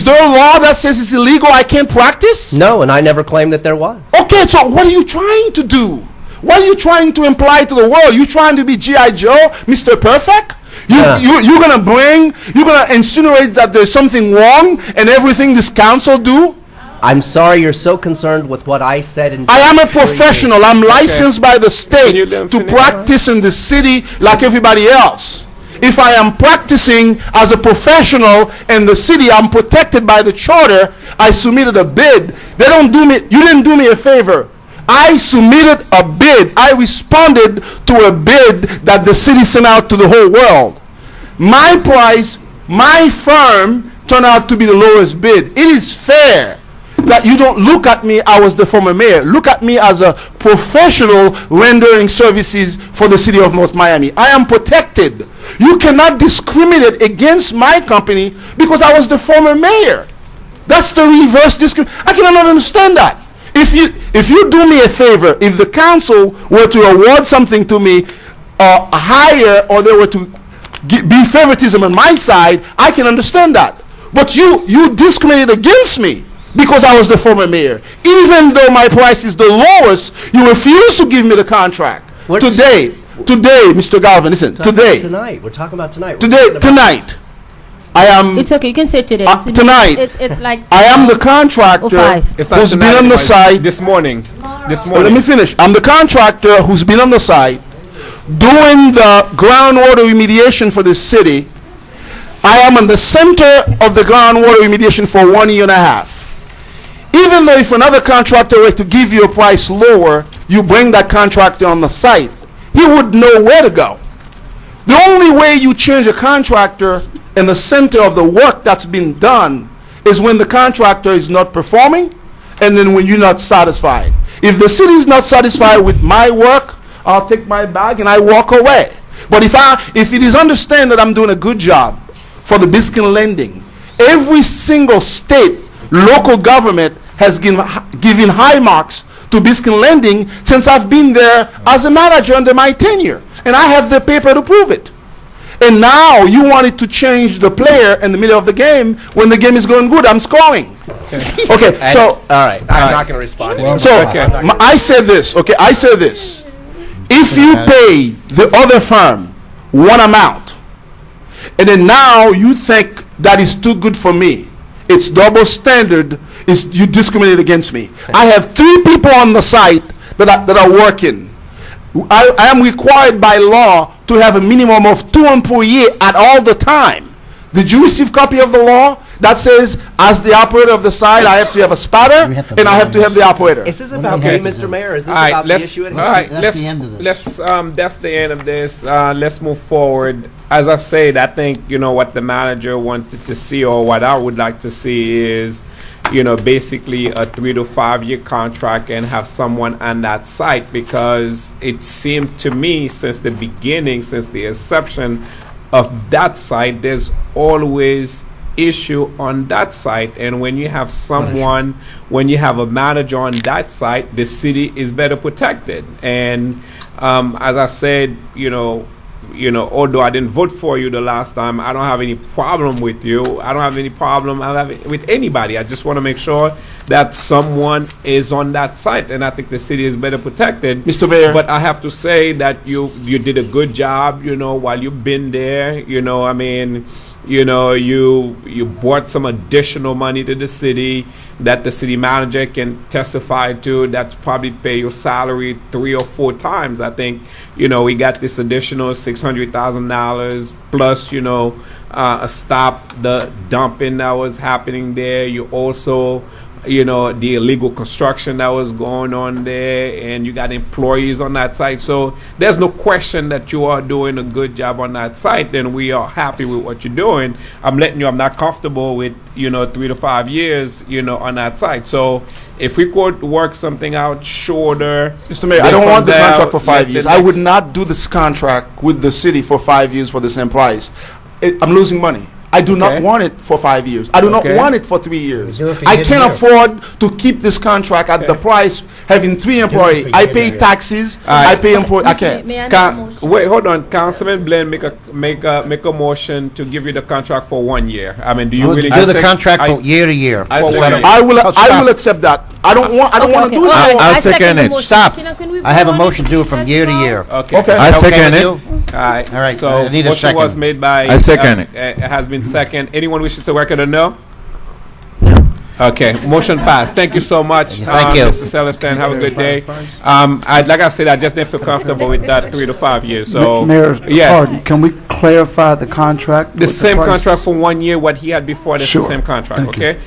there a law that says it's illegal, I can't practice? No, and I never claimed that there was. Okay, so what are you trying to do? What are you trying to imply to the world? You trying to be G.I. Joe, Mr. Perfect? You're gonna insinuate that there's something wrong in everything this council do? I'm sorry you're so concerned with what I said. I am a professional. I'm licensed by the state to practice in the city like everybody else. if I am practicing as a professional in the city, I'm protected by the charter, I submitted a bid. They don't do me, you didn't do me a favor. I submitted a bid. I responded to a bid that the city sent out to the whole world. My price, my firm turned out to be the lowest bid. It is fair that you don't look at me, I was the former mayor. Look at me as a professional rendering services for the city of North Miami. I am protected. You cannot discriminate against my company because I was the former mayor. That's the reverse discrimination. I cannot understand that. If you do me a favor, if the council were to award something to me higher, or they were to be favoritism on my side, I can understand that. But you discriminated against me because I was the former mayor. Even though my price is the lowest, you refuse to give me the contract. Today, Mr. Galvin, listen, today. Tonight, we're talking about tonight. Tonight. I am. It's okay. You can say today. Tonight. It's like. I am the contractor who's been on the site this morning. Let me finish. I'm the contractor who's been on the site doing the groundwater remediation for the city. I am in the center of the groundwater remediation for 1.5 years. Even though if another contractor were to give you a price lower, you bring that contractor on the site, he would know where to go. The only way you change a contractor in the center of the work that's been done is when the contractor is not performing, and then when you're not satisfied. If the city is not satisfied with my work, I'll take my bag and I walk away. But if it is understood that I'm doing a good job for the Biscayne lending, every single state, local government has given high marks to Biscayne lending since I've been there as a manager under my tenure. And I have the paper to prove it. And now you wanted to change the player in the middle of the game when the game is going good. I'm scoring. Okay, so. All right, I'm not going to respond. I said this, okay, I said this. If you pay the other firm one amount, and then now you think that is too good for me, it's double standard, you discriminate against me. I have 3 people on the site that are working. I am required by law to have a minimum of 2 employees at all the time. Did you receive copy of the law that says, as the operator of the site, I have to have a spotter and I have to have the operator? Is this about me, Mr. Mayor? Is this about the issue at hand? All right, that's the end of this. That's the end of this. Let's move forward. As I said, I think, what the manager wanted to see, or what I would like to see is, basically a 3 to 5 year contract and have someone on that site, because it seemed to me since the beginning, since the inception of that site, there's always issue on that site. And when you have someone, when you have a manager on that site, the city is better protected. And as I said, although I didn't vote for you the last time, I don't have any problem with you. I don't have any problem with anybody. I just want to make sure that someone is on that site, and I think the city is better protected. Mr. Mayor. But I have to say that you did a good job, while you've been there. You brought some additional money to the city that the city manager can testify to. That's probably pay your salary 3 or 4 times. I think, we got this additional $600,000 plus, stop the dumping that was happening there. You also, the illegal construction that was going on there, and you got employees on that site. So there's no question that you are doing a good job on that site, and we are happy with what you're doing. I'm letting you, I'm not comfortable with, 3 to 5 years, on that site. So if we could work something out shorter. Mr. Mayor, I don't want the contract for 5 years. I would not do this contract with the city for 5 years for the same price. I'm losing money. I do not want it for 5 years. I do not want it for 3 years. I can't afford to keep this contract at the price having 3 employees. I pay taxes. I pay employees. I can't. Wait, hold on. Councilman Blaine, make a motion to give you the contract for 1 year. I mean, do you really do the contract from year to year? I will accept that. I don't want to do it. I'll second it. Stop. I have a motion to do it from year to year. Okay. I second it. All right. So I need a motion second. was made by. I second it. It has been second. Anyone wishes to record a no? Okay, motion passed. Thank you so much, Thank you. Mr. Celestin. Have a good day. Like I said, I just didn't feel comfortable with that 3 to 5 years. So, Mayor, yes, pardon, can we clarify the contract? the with same prices? contract for 1 year. What he had before, that's Sure. the same contract. Thank you. Okay.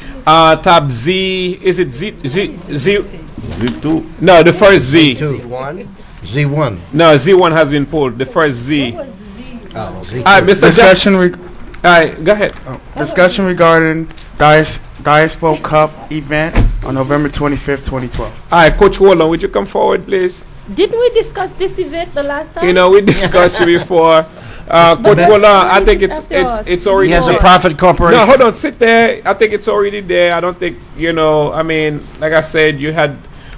Tab Z. Is it Z? Z2. No, the first Z. Z1. No, Z1 has been pulled. The first Z. Oh, Z2. All right, Mr. Discussion, All right, go ahead. discussion regarding Diaspo Cup event on November 25th, 2012. All right, Coach Wolon, would you come forward, please? Didn't we discuss this event the last time? You know, we discussed you before. Coach Wolon, I think it's already He has a there. profit corporation. No, hold on, sit there. I think it's already there. I don't think, I mean, like I said,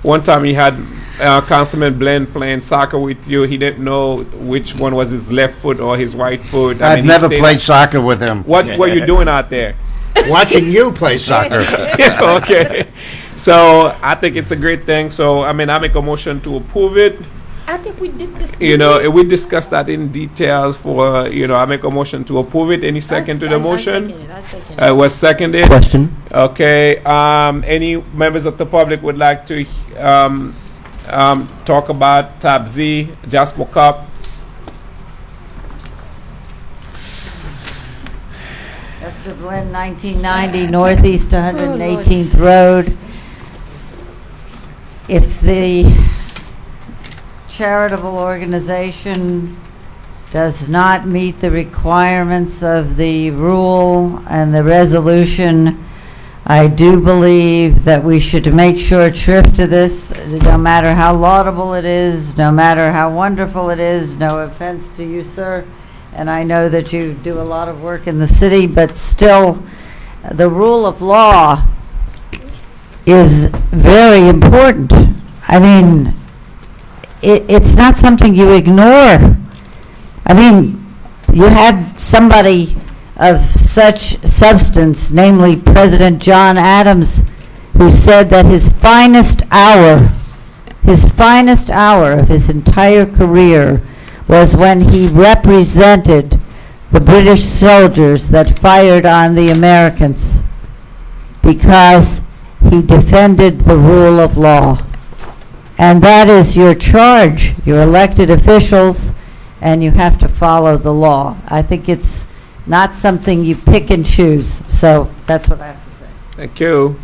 one time you had Councilman Glenn playing soccer with you. He didn't know which one was his left foot or his right foot. I've mean, he never stayed- played soccer with him. What were you doing out there? Watching you play soccer. Okay. So I think it's a great thing. So, I mean, I make a motion to approve it. I think we did this. We discussed that in details for, I make a motion to approve it. Any second to the motion? I second it. Was seconded. Question? Okay. Any members of the public would like to talk about Tab Z, Jasper Cup? Esther Glenn, 1990 Northeast 118th Road. If the charitable organization does not meet the requirements of the rule and the resolution, I do believe that we should make short shrift to this, no matter how laudable it is, no matter how wonderful it is. No offense to you, sir, and I know that you do a lot of work in the city, but still, the rule of law is very important. I mean, it's not something you ignore. I mean, you had somebody of such substance, namely President John Adams, who said that his finest hour of his entire career was when he represented the British soldiers that fired on the Americans, because he defended the rule of law. And that is your charge. You're elected officials, and you have to follow the law. I think it's not something you pick and choose. So that's what I have to say. Thank you.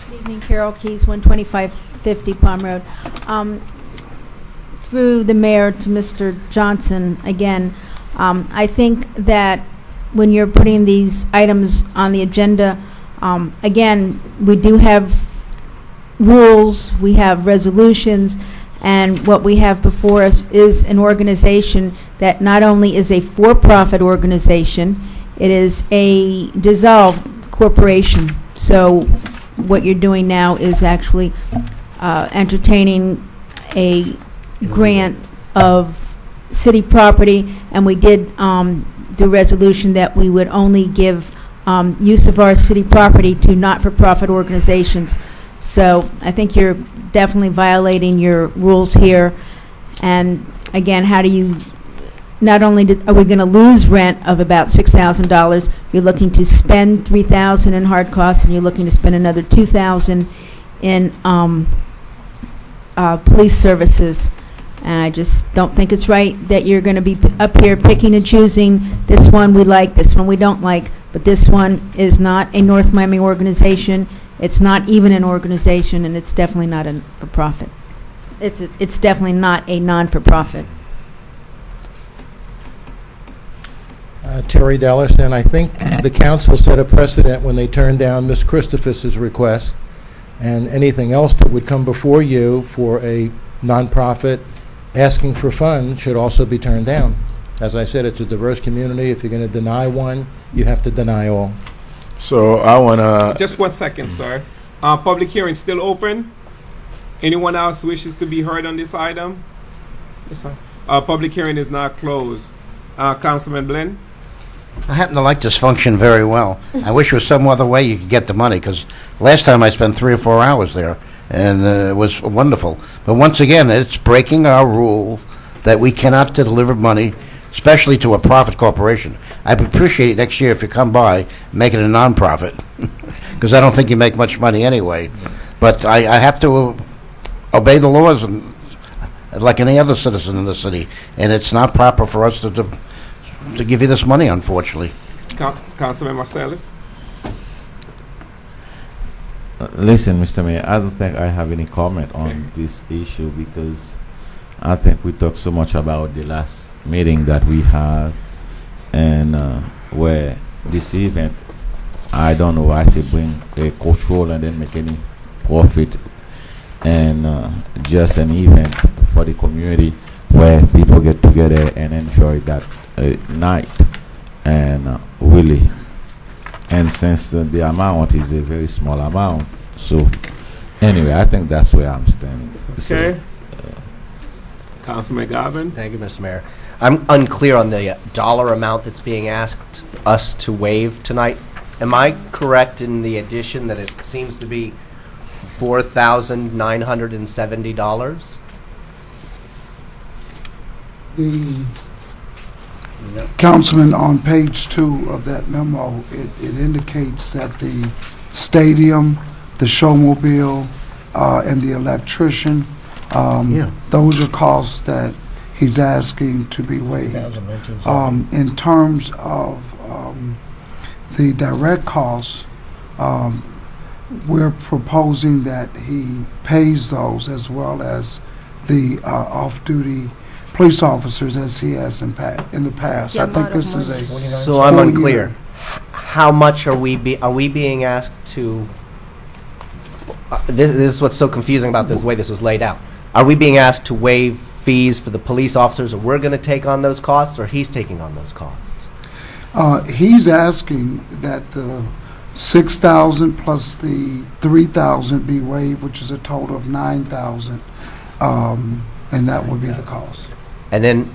Good evening, Carol Keys, 12550 Palm Road. Through the mayor to Mr. Johnson, again, I think that when you're putting these items on the agenda, again, we do have rules, we have resolutions, and what we have before us is an organization that not only is a for-profit organization, it is a dissolved corporation. So what you're doing now is actually entertaining a grant of city property, and we did the resolution that we would only give use of our city property to not-for-profit organizations. So I think you're definitely violating your rules here. And again, how do you, not only are we going to lose rent of about $6,000, you're looking to spend $3,000 in hard costs, and you're looking to spend another $2,000 in police services. And I just don't think it's right that you're going to be up here picking and choosing, this one we like, this one we don't like, but this one is not a North Miami organization. It's not even an organization, and it's definitely not a for-profit. It's definitely not a non-for-profit. Terry Dellerson, I think the council set a precedent when they turned down Ms. Christophus's request, and anything else that would come before you for a nonprofit asking for funds should also be turned down. As I said, it's a diverse community. If you're going to deny one, you have to deny all. So I want to... Just 1 second, sir. Public hearing still open? Anyone else wishes to be heard on this item? Yes, sir. Public hearing is now closed. Councilman Blinn? I happen to like this function very well. I wish there was some other way you could get the money, because last time I spent 3 or 4 hours there, and it was wonderful. But once again, it's breaking our rule that we cannot deliver money especially to a profit corporation. I'd appreciate it next year if you come by, make it a non-profit, because I don't think you make much money anyway. But I have to obey the laws and, like any other citizen in the city, and it's not proper for us to give you this money, unfortunately. Councilman Marcellus? Listen, Mr. Mayor, I don't think I have any comment on this issue because I think we talked so much about the last meeting that we had, and where this event, I don't know, I say bring a control and then make any profit, and just an event for the community where people get together and enjoy that night, and really. And since the amount is a very small amount, so anyway, I think that's where I'm standing. Okay. So, Councilman Garvin? Thank you, Mr. Mayor. I'm unclear on the dollar amount that's being asked us to waive tonight. Am I correct in the addition that it seems to be $4,970? The Councilman, on page 2 of that memo, it indicates that the stadium, the showmobile, and the electrician, those are costs that he's asking to be waived. In terms of the direct costs, we're proposing that he pays those as well as the off-duty police officers as he has in the past. I think this is a So I'm unclear. How much are we being asked to? This is what's so confusing about this, the way this was laid out. Are we being asked to waive fees for the police officers, or we're going to take on those costs, or he's taking on those costs? He's asking that the $6,000 plus the $3,000 be waived, which is a total of $9,000, and that would be the cost. And then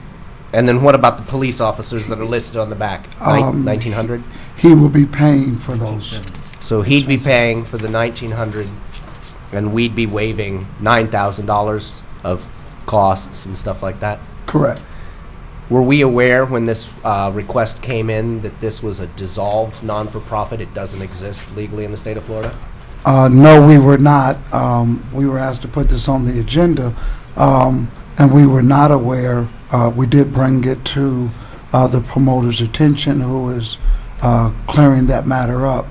what about the police officers that are listed on the back? 1,900? He will be paying for those. So he'd be paying for the 1,900, and we'd be waiving $9,000 of costs and stuff like that? Correct. Were we aware when this request came in that this was a dissolved non-for-profit? It doesn't exist legally in the state of Florida? No, we were not. We were asked to put this on the agenda, and we were not aware. We did bring it to the promoter's attention, who is clearing that matter up.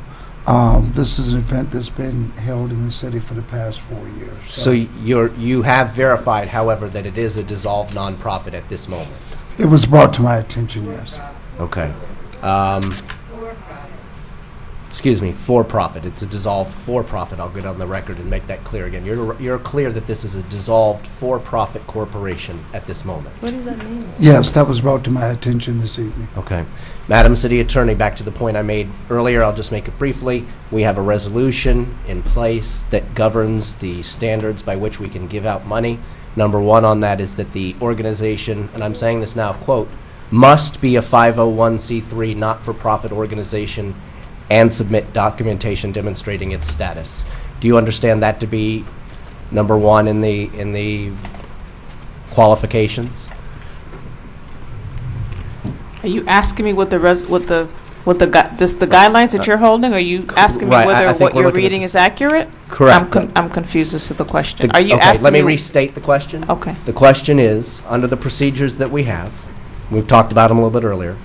This is an event that's been held in the city for the past 4 years. So you have verified, however, that it is a dissolved nonprofit at this moment? It was brought to my attention, yes. Okay. Excuse me, for-profit. It's a dissolved for-profit. I'll get on the record and make that clear again. You're clear that this is a dissolved for-profit corporation at this moment? What does that mean? Yes, that was brought to my attention this evening. Okay. Madam City Attorney, back to the point I made earlier, I'll just make it briefly. We have a resolution in place that governs the standards by which we can give out money. Number one on that is that the organization, and I'm saying this now, quote, must be a 501c3 not-for-profit organization and submit documentation demonstrating its status. Do you understand that to be number one in the qualifications? Are you asking me what the guidelines that you're holding? Or are you asking me Right, whether I think what we're you're looking at reading this- is accurate? Correct. I'm confused as to the question. Are you Okay, asking let me me? restate the question. Okay. The question is, under the procedures that we have, we've talked about them a little bit earlier,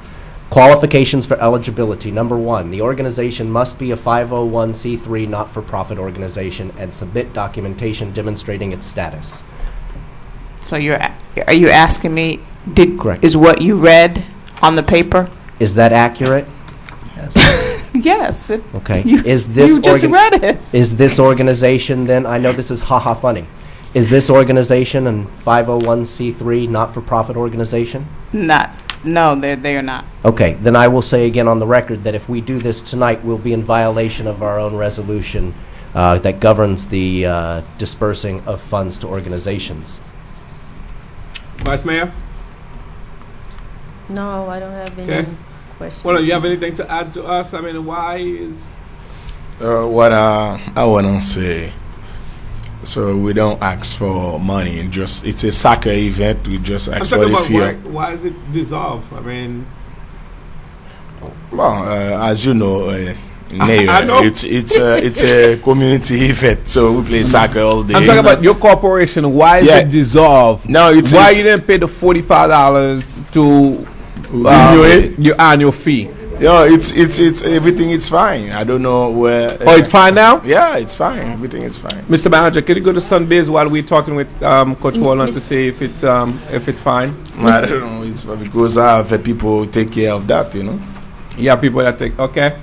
qualifications for eligibility. Number one, the organization must be a 501c3 not-for-profit organization and submit documentation demonstrating its status. So are you asking me, Correct. is what you read on the paper? Is that accurate? Yes. Okay. You just read it. Is this organization then, I know this is ha-ha funny, is this organization a 501c3 not-for-profit organization? No, they are not. Okay, then I will say again on the record that if we do this tonight, we'll be in violation of our own resolution that governs the dispersing of funds to organizations. Vice Mayor? No, I don't have any questions. Well, do you have anything to add to us? I mean, why is... What I want to say, So we don't ask for money, and just it's a soccer event. We just I'm ask for talking the about field. why is it dissolved? I mean, Well, as you know, Mayor, I know. it's a community event, so we play soccer all day. I'm talking about your corporation. Why is it dissolved? No, it's why it's, you didn't pay the $45 to renew it. your annual fee? Yeah, it's everything. It's fine. I don't know where. Oh, it's fine now. Yeah, it's fine. Everything is fine. Mr. Manager, can you go to Sunbiz while we're talking with Coach Wallen to see if it's fine? I don't know. It's because I have people who take care of that. You know. Yeah, people that take. Okay.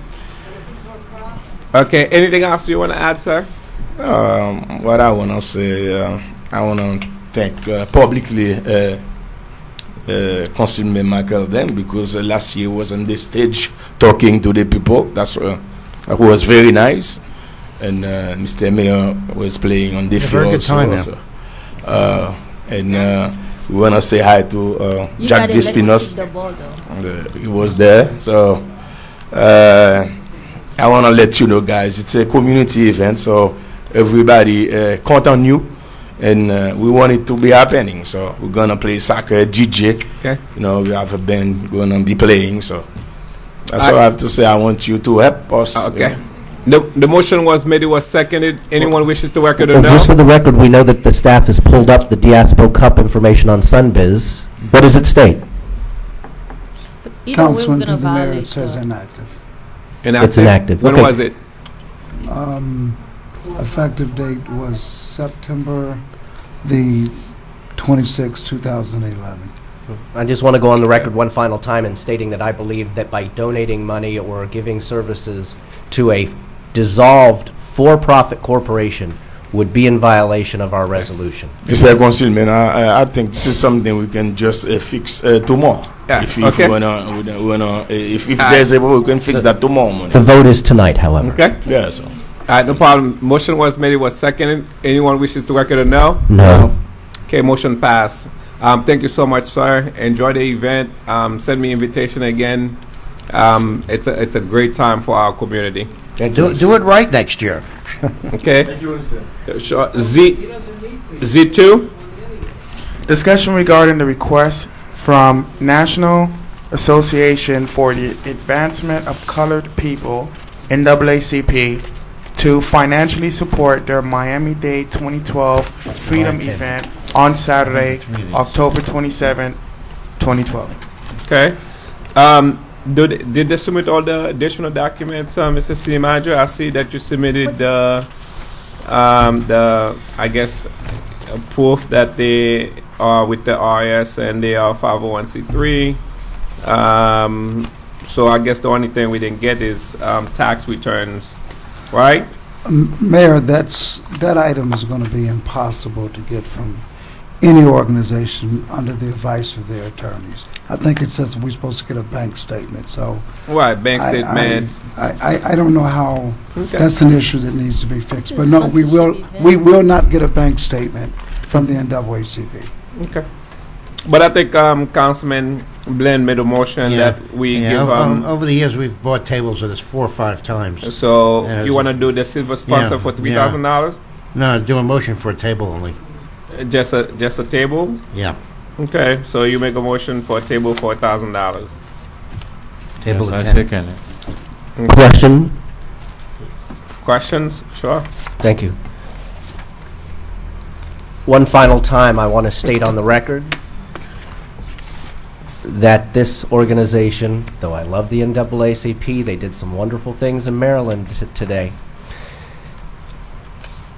Okay. Anything else you want to add, sir? What I want to say, I want to thank publicly Councilman Michael then, because last year was on the stage talking to the people. That's who was very nice, and Mr. Mayor was playing on the field. Very good time also. And we want to say hi to Jack Despinos. He was there, so I want to let you know, guys, it's a community event, so everybody count on you. And we want it to be happening, so we're gonna play soccer, DJ. Okay. You know, we have a band gonna be playing, so that's all I have to say. I want you to help us. Okay. The motion was made. It was seconded. Anyone wishes to record or Well, no? just for the record, we know that the staff has pulled up the Diaspo Cup information on Sunbiz. What does it state? Councilman to the mayor, it says inactive. Inactive? It's inactive. When Okay. was it? Effective date was September the 26th, 2011. I just want to go on the record one final time in stating that I believe that by donating money or giving services to a dissolved for-profit corporation would be in violation of our resolution. Mr. Councilman, I think this is something we can just fix tomorrow. Yeah, If okay. if there's a way we can fix that tomorrow. The vote is tonight, however. Okay. Yeah, so. All right, no problem. Motion was made. It was seconded. Anyone wishes to record or no? No. Okay, motion passed. Thank you so much, sir. Enjoy the event. Send me invitation again. It's a great time for our community. And do it right next year. Okay. Sure. Z2. Discussion regarding the request from National Association for the Advancement of Colored People, NAACP, to financially support their Miami Day 2012 Freedom Event on Saturday, October 27, 2012. Okay. Did they submit all the additional documents, Mr. City Manager? I see that you submitted the I guess proof that they are with the RS and they are 501c3. So I guess the only thing we didn't get is tax returns, right? Mayor, that item is going to be impossible to get from any organization under the advice of their attorneys. I think it says we're supposed to get a bank statement, so. Right, bank statement. I don't know how, Okay. that's an issue that needs to be fixed. But no, we will not get a bank statement from the NAACP. Okay. But I think Councilman Glenn made a motion that we give. Over the years, we've bought tables with us 4 or 5 times. So And you want to do the silver sponsor Yeah, for $3,000? No, do a motion for a table only. Just a table? Yeah. Okay, so you make a motion for a table for $1,000. Table Yes, of I 10. second it. Question? Questions? Sure. Thank you. One final time, I want to state on the record that this organization, though I love the NAACP, they did some wonderful things in Maryland today.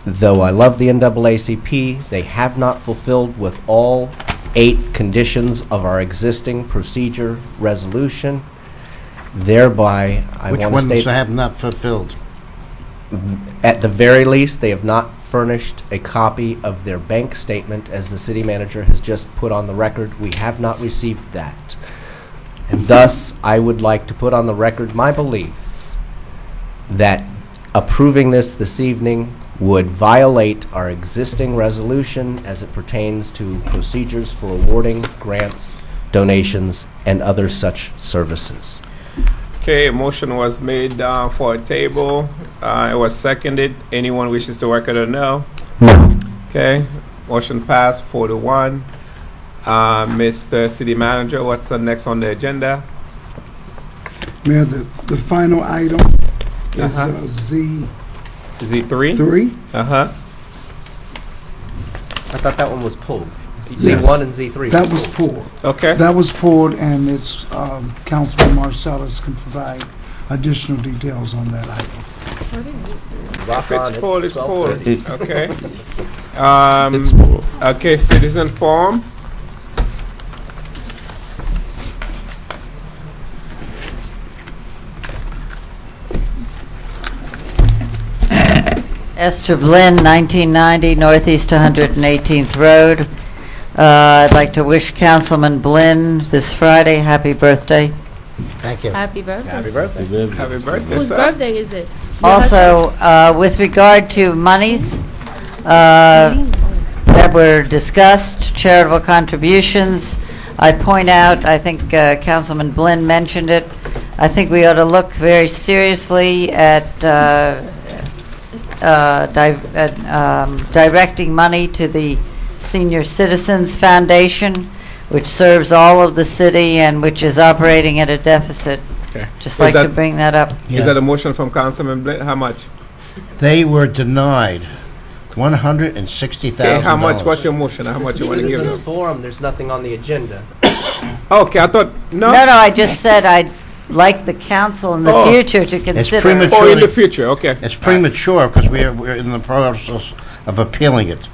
Though I love the NAACP, they have not fulfilled with all 8 conditions of our existing procedure resolution. Thereby, I Which want to ones state, have not fulfilled? at the very least, they have not furnished a copy of their bank statement, as the city manager has just put on the record. We have not received that. And thus, I would like to put on the record my belief that approving this evening would violate our existing resolution as it pertains to procedures for awarding grants, donations, and other such services. Okay, a motion was made for a table. It was seconded. Anyone wishes to record or no? No. Okay, motion passed 4-1. Mr. City Manager, what's next on the agenda? Mayor, the final item is Z3. Z3? I thought that one was pulled. Yes. Z1 and Z3. That was pulled. Okay. That was pulled, and it's, Councilman Marcellus can provide additional details on that item. Rock If on, it's pulled, it's pulled. 12:30. Okay. It's pulled. Okay, citizen forum. Esther Blinn, 1990 Northeast 118th Road. I'd like to wish Councilman Blinn this Friday happy birthday. Thank you. Happy birthday. Happy birthday. Happy birthday, Whose sir. birthday is it? Also, with regard to monies that were discussed, charitable contributions, I point out, I think Councilman Blinn mentioned it, I think we ought to look very seriously at directing money to the Senior Citizens Foundation, which serves all of the city and which is operating at a deficit. Okay. Just Is like to that- bring that up. Is that a motion from Councilman Blinn? How much? They were denied $160,000. Okay, how much? What's your motion? How much This you is want to give Citizens them? Forum, there's nothing on the agenda. Okay, I thought, no? No, I just said I'd like the council in the Oh. future to consider. premature. Oh, in the future, okay. It's premature because we're in the process of appealing it.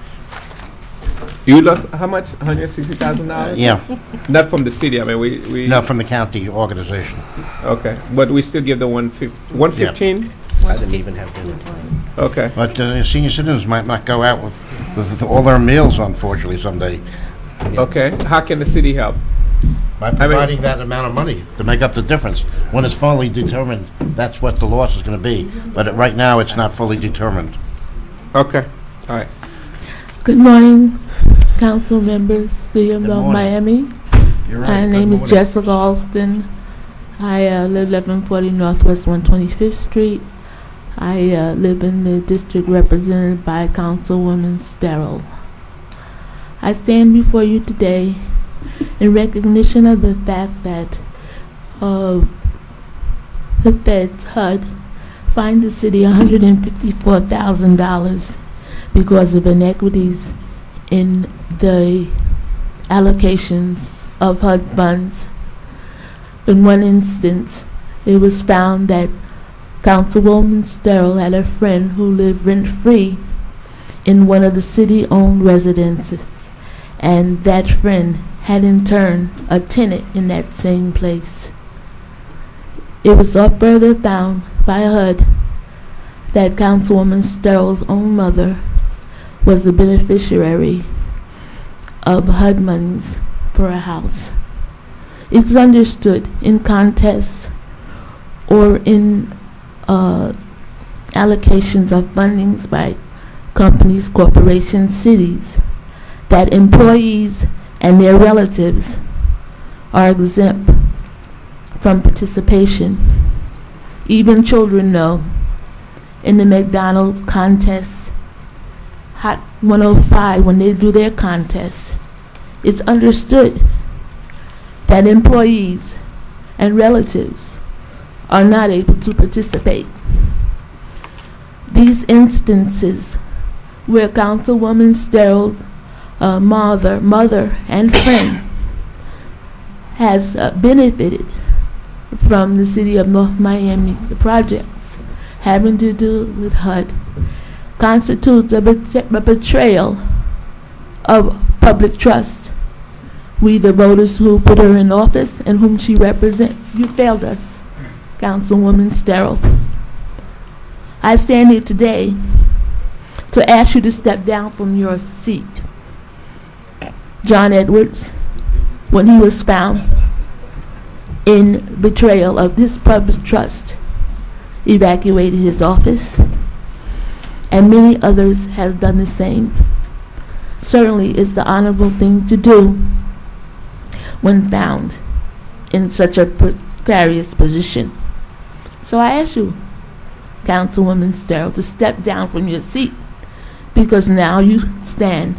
You lost, how much? $160,000? Yeah, Not from the city, I mean, we. no, from the county organization. Okay, but we still give the 115? I didn't even have dinner. Okay. But senior citizens might not go out with all their meals, unfortunately, someday. Okay, how can the city help? By providing that amount of money to make up the difference. When it's finally determined, that's what the loss is going to be. But right now, it's not fully determined. Okay, all right. Good morning, council members, City of Good North morning. Miami. You're right. My Good name is morning. Jessica Alston. I live 1140 Northwest 125th Street. I live in the district represented by Councilwoman Sterrell. I stand before you today in recognition of the fact that the feds, HUD, fined the city $154,000 because of inequities in the allocations of HUD funds. In one instance, it was found that Councilwoman Sterrell had a friend who lived rent-free in one of the city-owned residences, and that friend had in turn a tenant in that same place. It was further found by HUD that Councilwoman Sterrell's own mother was the beneficiary of HUD monies for a house. It's understood in contests or in allocations of fundings by companies, corporations, cities, that employees and their relatives are exempt from participation. Even children know. In the McDonald's contests, Hot 105, when they do their contests, it's understood that employees and relatives are not able to participate. These instances where Councilwoman Sterrell's mother and friend has benefited from the City of North Miami, the projects having to do with HUD, constitutes a betrayal of public trust. We, the voters who put her in office and whom she represents, you failed us, Councilwoman Sterrell. I stand here today to ask you to step down from your seat. John Edwards, when he was found in betrayal of this public trust, evacuated his office, and many others have done the same. Certainly it's the honorable thing to do when found in such a precarious position. So I ask you, Councilwoman Sterrell, to step down from your seat, because now you stand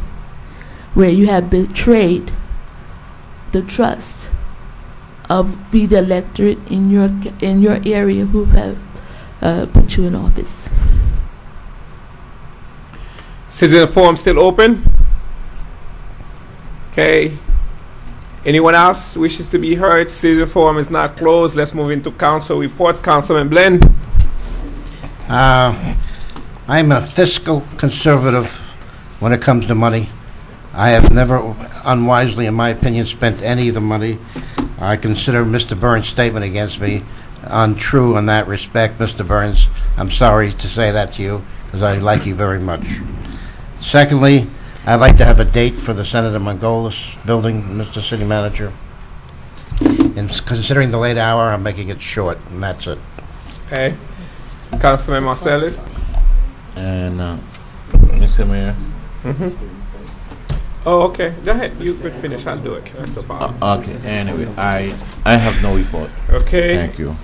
where you have betrayed the trust of the electorate in your area who have put you in office. Citizen forum still open? Okay. Anyone else wishes to be heard? Citizen forum is not closed. Let's move into council reports. Councilman Blend. I'm a fiscal conservative when it comes to money. I have never unwisely, in my opinion, spent any of the money. I consider Mr. Burns' statement against me untrue in that respect. Mr. Burns, I'm sorry to say that to you because I like you very much. Secondly, I'd like to have a date for the Senator Margolis building, Mr. City Manager. And considering the late hour, I'm making it short, and that's it. Okay. Councilman Marcellus. And Mr. Mayor. Oh, okay. Go ahead. You could finish. I'll do it. That's the problem. Okay. Anyway, I have no report. Okay. Thank you.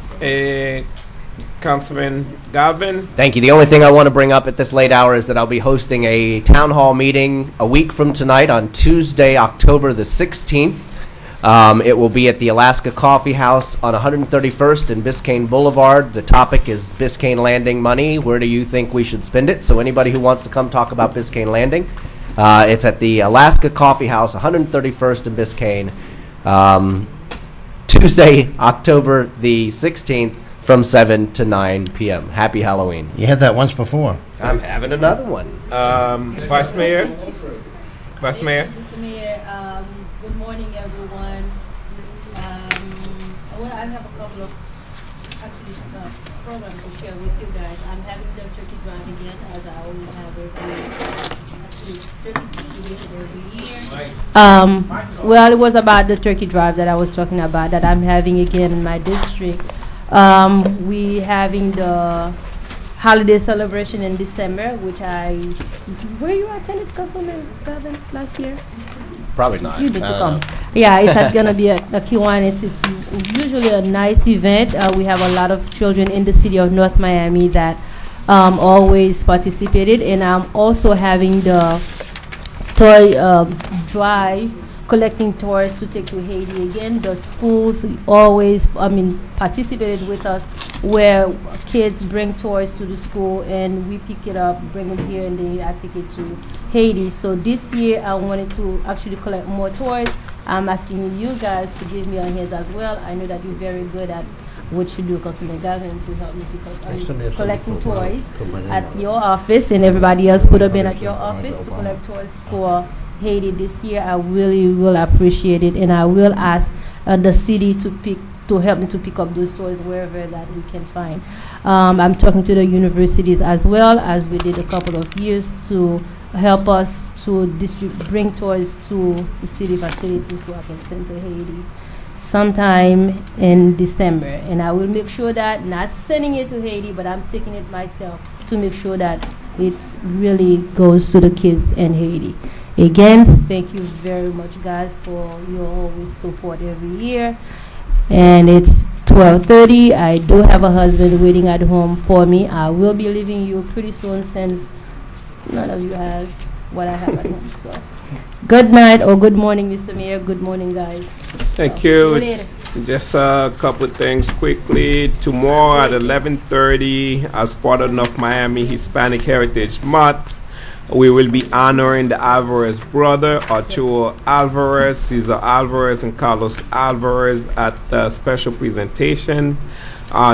Councilman Galvin. Thank you. The only thing I want to bring up at this late hour is that I'll be hosting a town hall meeting a week from tonight on Tuesday, October the 16th. It will be at the Alaska Coffee House on 131st and Biscayne Boulevard. The topic is Biscayne Landing money. Where do you think we should spend it? So anybody who wants to come talk about Biscayne Landing, it's at the Alaska Coffee House, 131st and Biscayne, Tuesday, October the 16th, from 7 to 9 p.m. Happy Halloween. You had that once before. I'm having another one. Vice Mayor. Vice Mayor. Mr. Mayor, good morning, everyone. Well, I have a couple of programs to share with you guys. I'm having the turkey drive again, as I always have every year. Well, it was about the turkey drive that I was talking about that I'm having again in my district. We having the holiday celebration in December, which were you attended Councilman Gavin last year? Probably not. You need to come. Yeah, it's going to be a key one. It's usually a nice event. We have a lot of children in the city of North Miami that always participated, and I'm also having the toy drive, collecting toys to take to Haiti. Again, the schools always, participated with us, where kids bring toys to the school and we pick it up, bring it here, and then I take it to Haiti. So this year I wanted to actually collect more toys. I'm asking you guys to give me a hand as well. I know that you're very good at what you do, Councilman Gavin, to help me collecting toys at your office, and everybody else put up in at your office to collect toys for Haiti this year. I really will appreciate it, and I will ask the city to help me to pick up those toys wherever that we can find. I'm talking to the universities as well, as we did a couple of years, to help us to bring toys to the city facilities so I can send to Haiti sometime in December. And I will make sure that, not sending it to Haiti, but I'm taking it myself to make sure that it really goes to the kids in Haiti. Again, thank you very much, guys, for your always support every year. And it's 12:30. I do have a husband waiting at home for me. I will be leaving you pretty soon, since none of you has what I have at home. So, good night or good morning, Mr. Mayor. Good morning, guys. Thank you. Just a couple of things quickly. Tomorrow at 11:30, as part of North Miami Hispanic Heritage Month, we will be honoring the Alvarez brother, Arturo Alvarez, Cesar Alvarez, and Carlos Alvarez at the special presentation.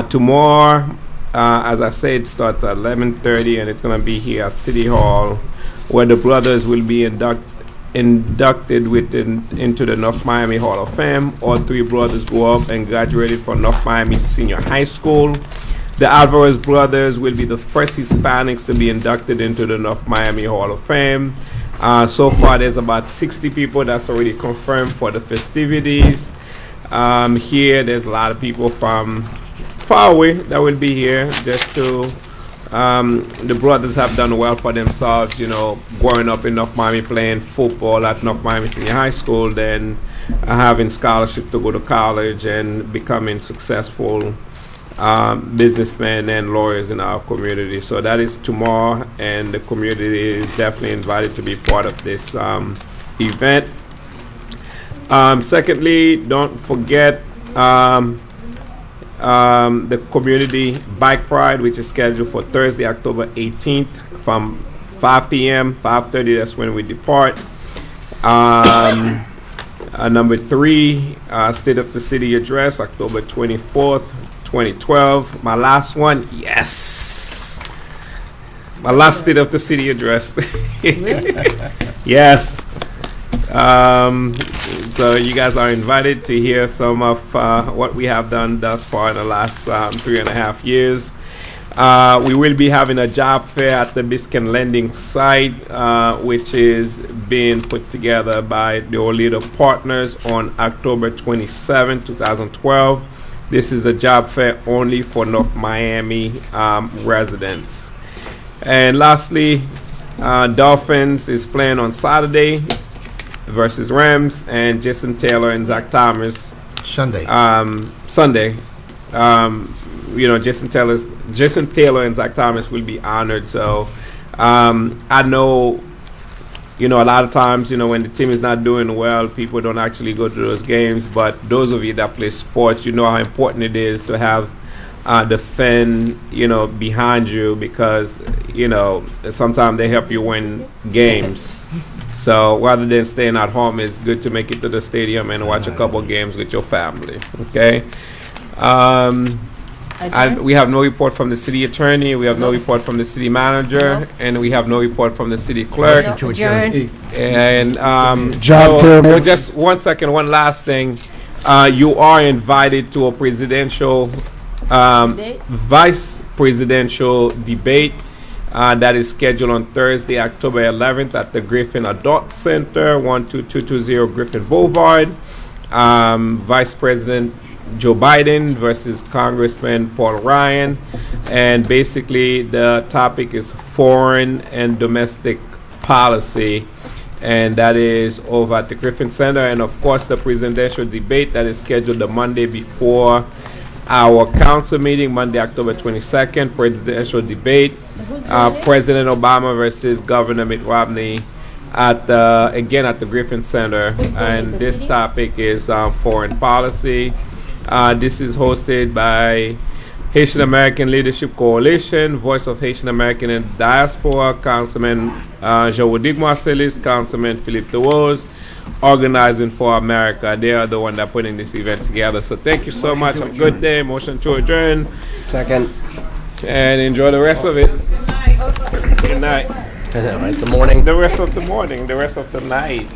Tomorrow, as I said, starts at 11:30, and it's going to be here at City Hall, where the brothers will be inducted into the North Miami Hall of Fame. All three brothers grew up and graduated from North Miami Senior High School. The Alvarez brothers will be the first Hispanics to be inducted into the North Miami Hall of Fame. So far, there's about 60 people that's already confirmed for the festivities. Here, there's a lot of people from far away that will be here just to. The brothers have done well for themselves, growing up in North Miami, playing football at North Miami Senior High School, then having scholarship to go to college and becoming successful businessmen and lawyers in our community. So that is tomorrow, and the community is definitely invited to be part of this event. Secondly, don't forget the community bike ride, which is scheduled for Thursday, October 18th from 5 p.m., 5:30, that's when we depart. Number 3, State of the City Address, October 24th, 2012. My last one, yes. My last State of the City Address. Yes. So you guys are invited to hear some of what we have done thus far in the last 3.5 years. We will be having a job fair at the Biscayne Lending site, which is being put together by the Oleander Partners on October 27, 2012. This is a job fair only for North Miami residents. And lastly, Dolphins is playing on Saturday versus Rams, and Jason Taylor and Zach Thomas Sunday. Sunday. Jason Taylor and Zach Thomas will be honored. So I know, a lot of times, when the team is not doing well, people don't actually go to those games. But those of you that play sports, you know how important it is to have the fan, behind you, because, sometimes they help you win games. So rather than staying at home, it's good to make it to the stadium and watch a couple games with your family. Okay. We have no report from the city attorney. We have no report from the city manager, and we have no report from the city clerk. And just 1 second, one last thing. You are invited to a presidential, vice presidential debate that is scheduled on Thursday, October 11th at the Griffin Adult Center, 12220 Griffin Boulevard. Vice President Joe Biden versus Congressman Paul Ryan, and basically the topic is foreign and domestic policy, and that is over at the Griffin Center. And of course the presidential debate that is scheduled the Monday before our council meeting, Monday, October 22nd, presidential debate, President Obama versus Governor Mitt Romney at the Griffin Center, and this topic is foreign policy. This is hosted by Haitian American Leadership Coalition, Voice of Haitian American in Diaspora, Councilman Jean-Wodig Marcelis, Councilman Philippe DeWose, Organizing for America. They are the one that putting this event together. So thank you so much. Have a good day. Motion to adjourn. Second. And enjoy the rest of it. Good night. Right, the morning. The rest of the morning. The rest of the night.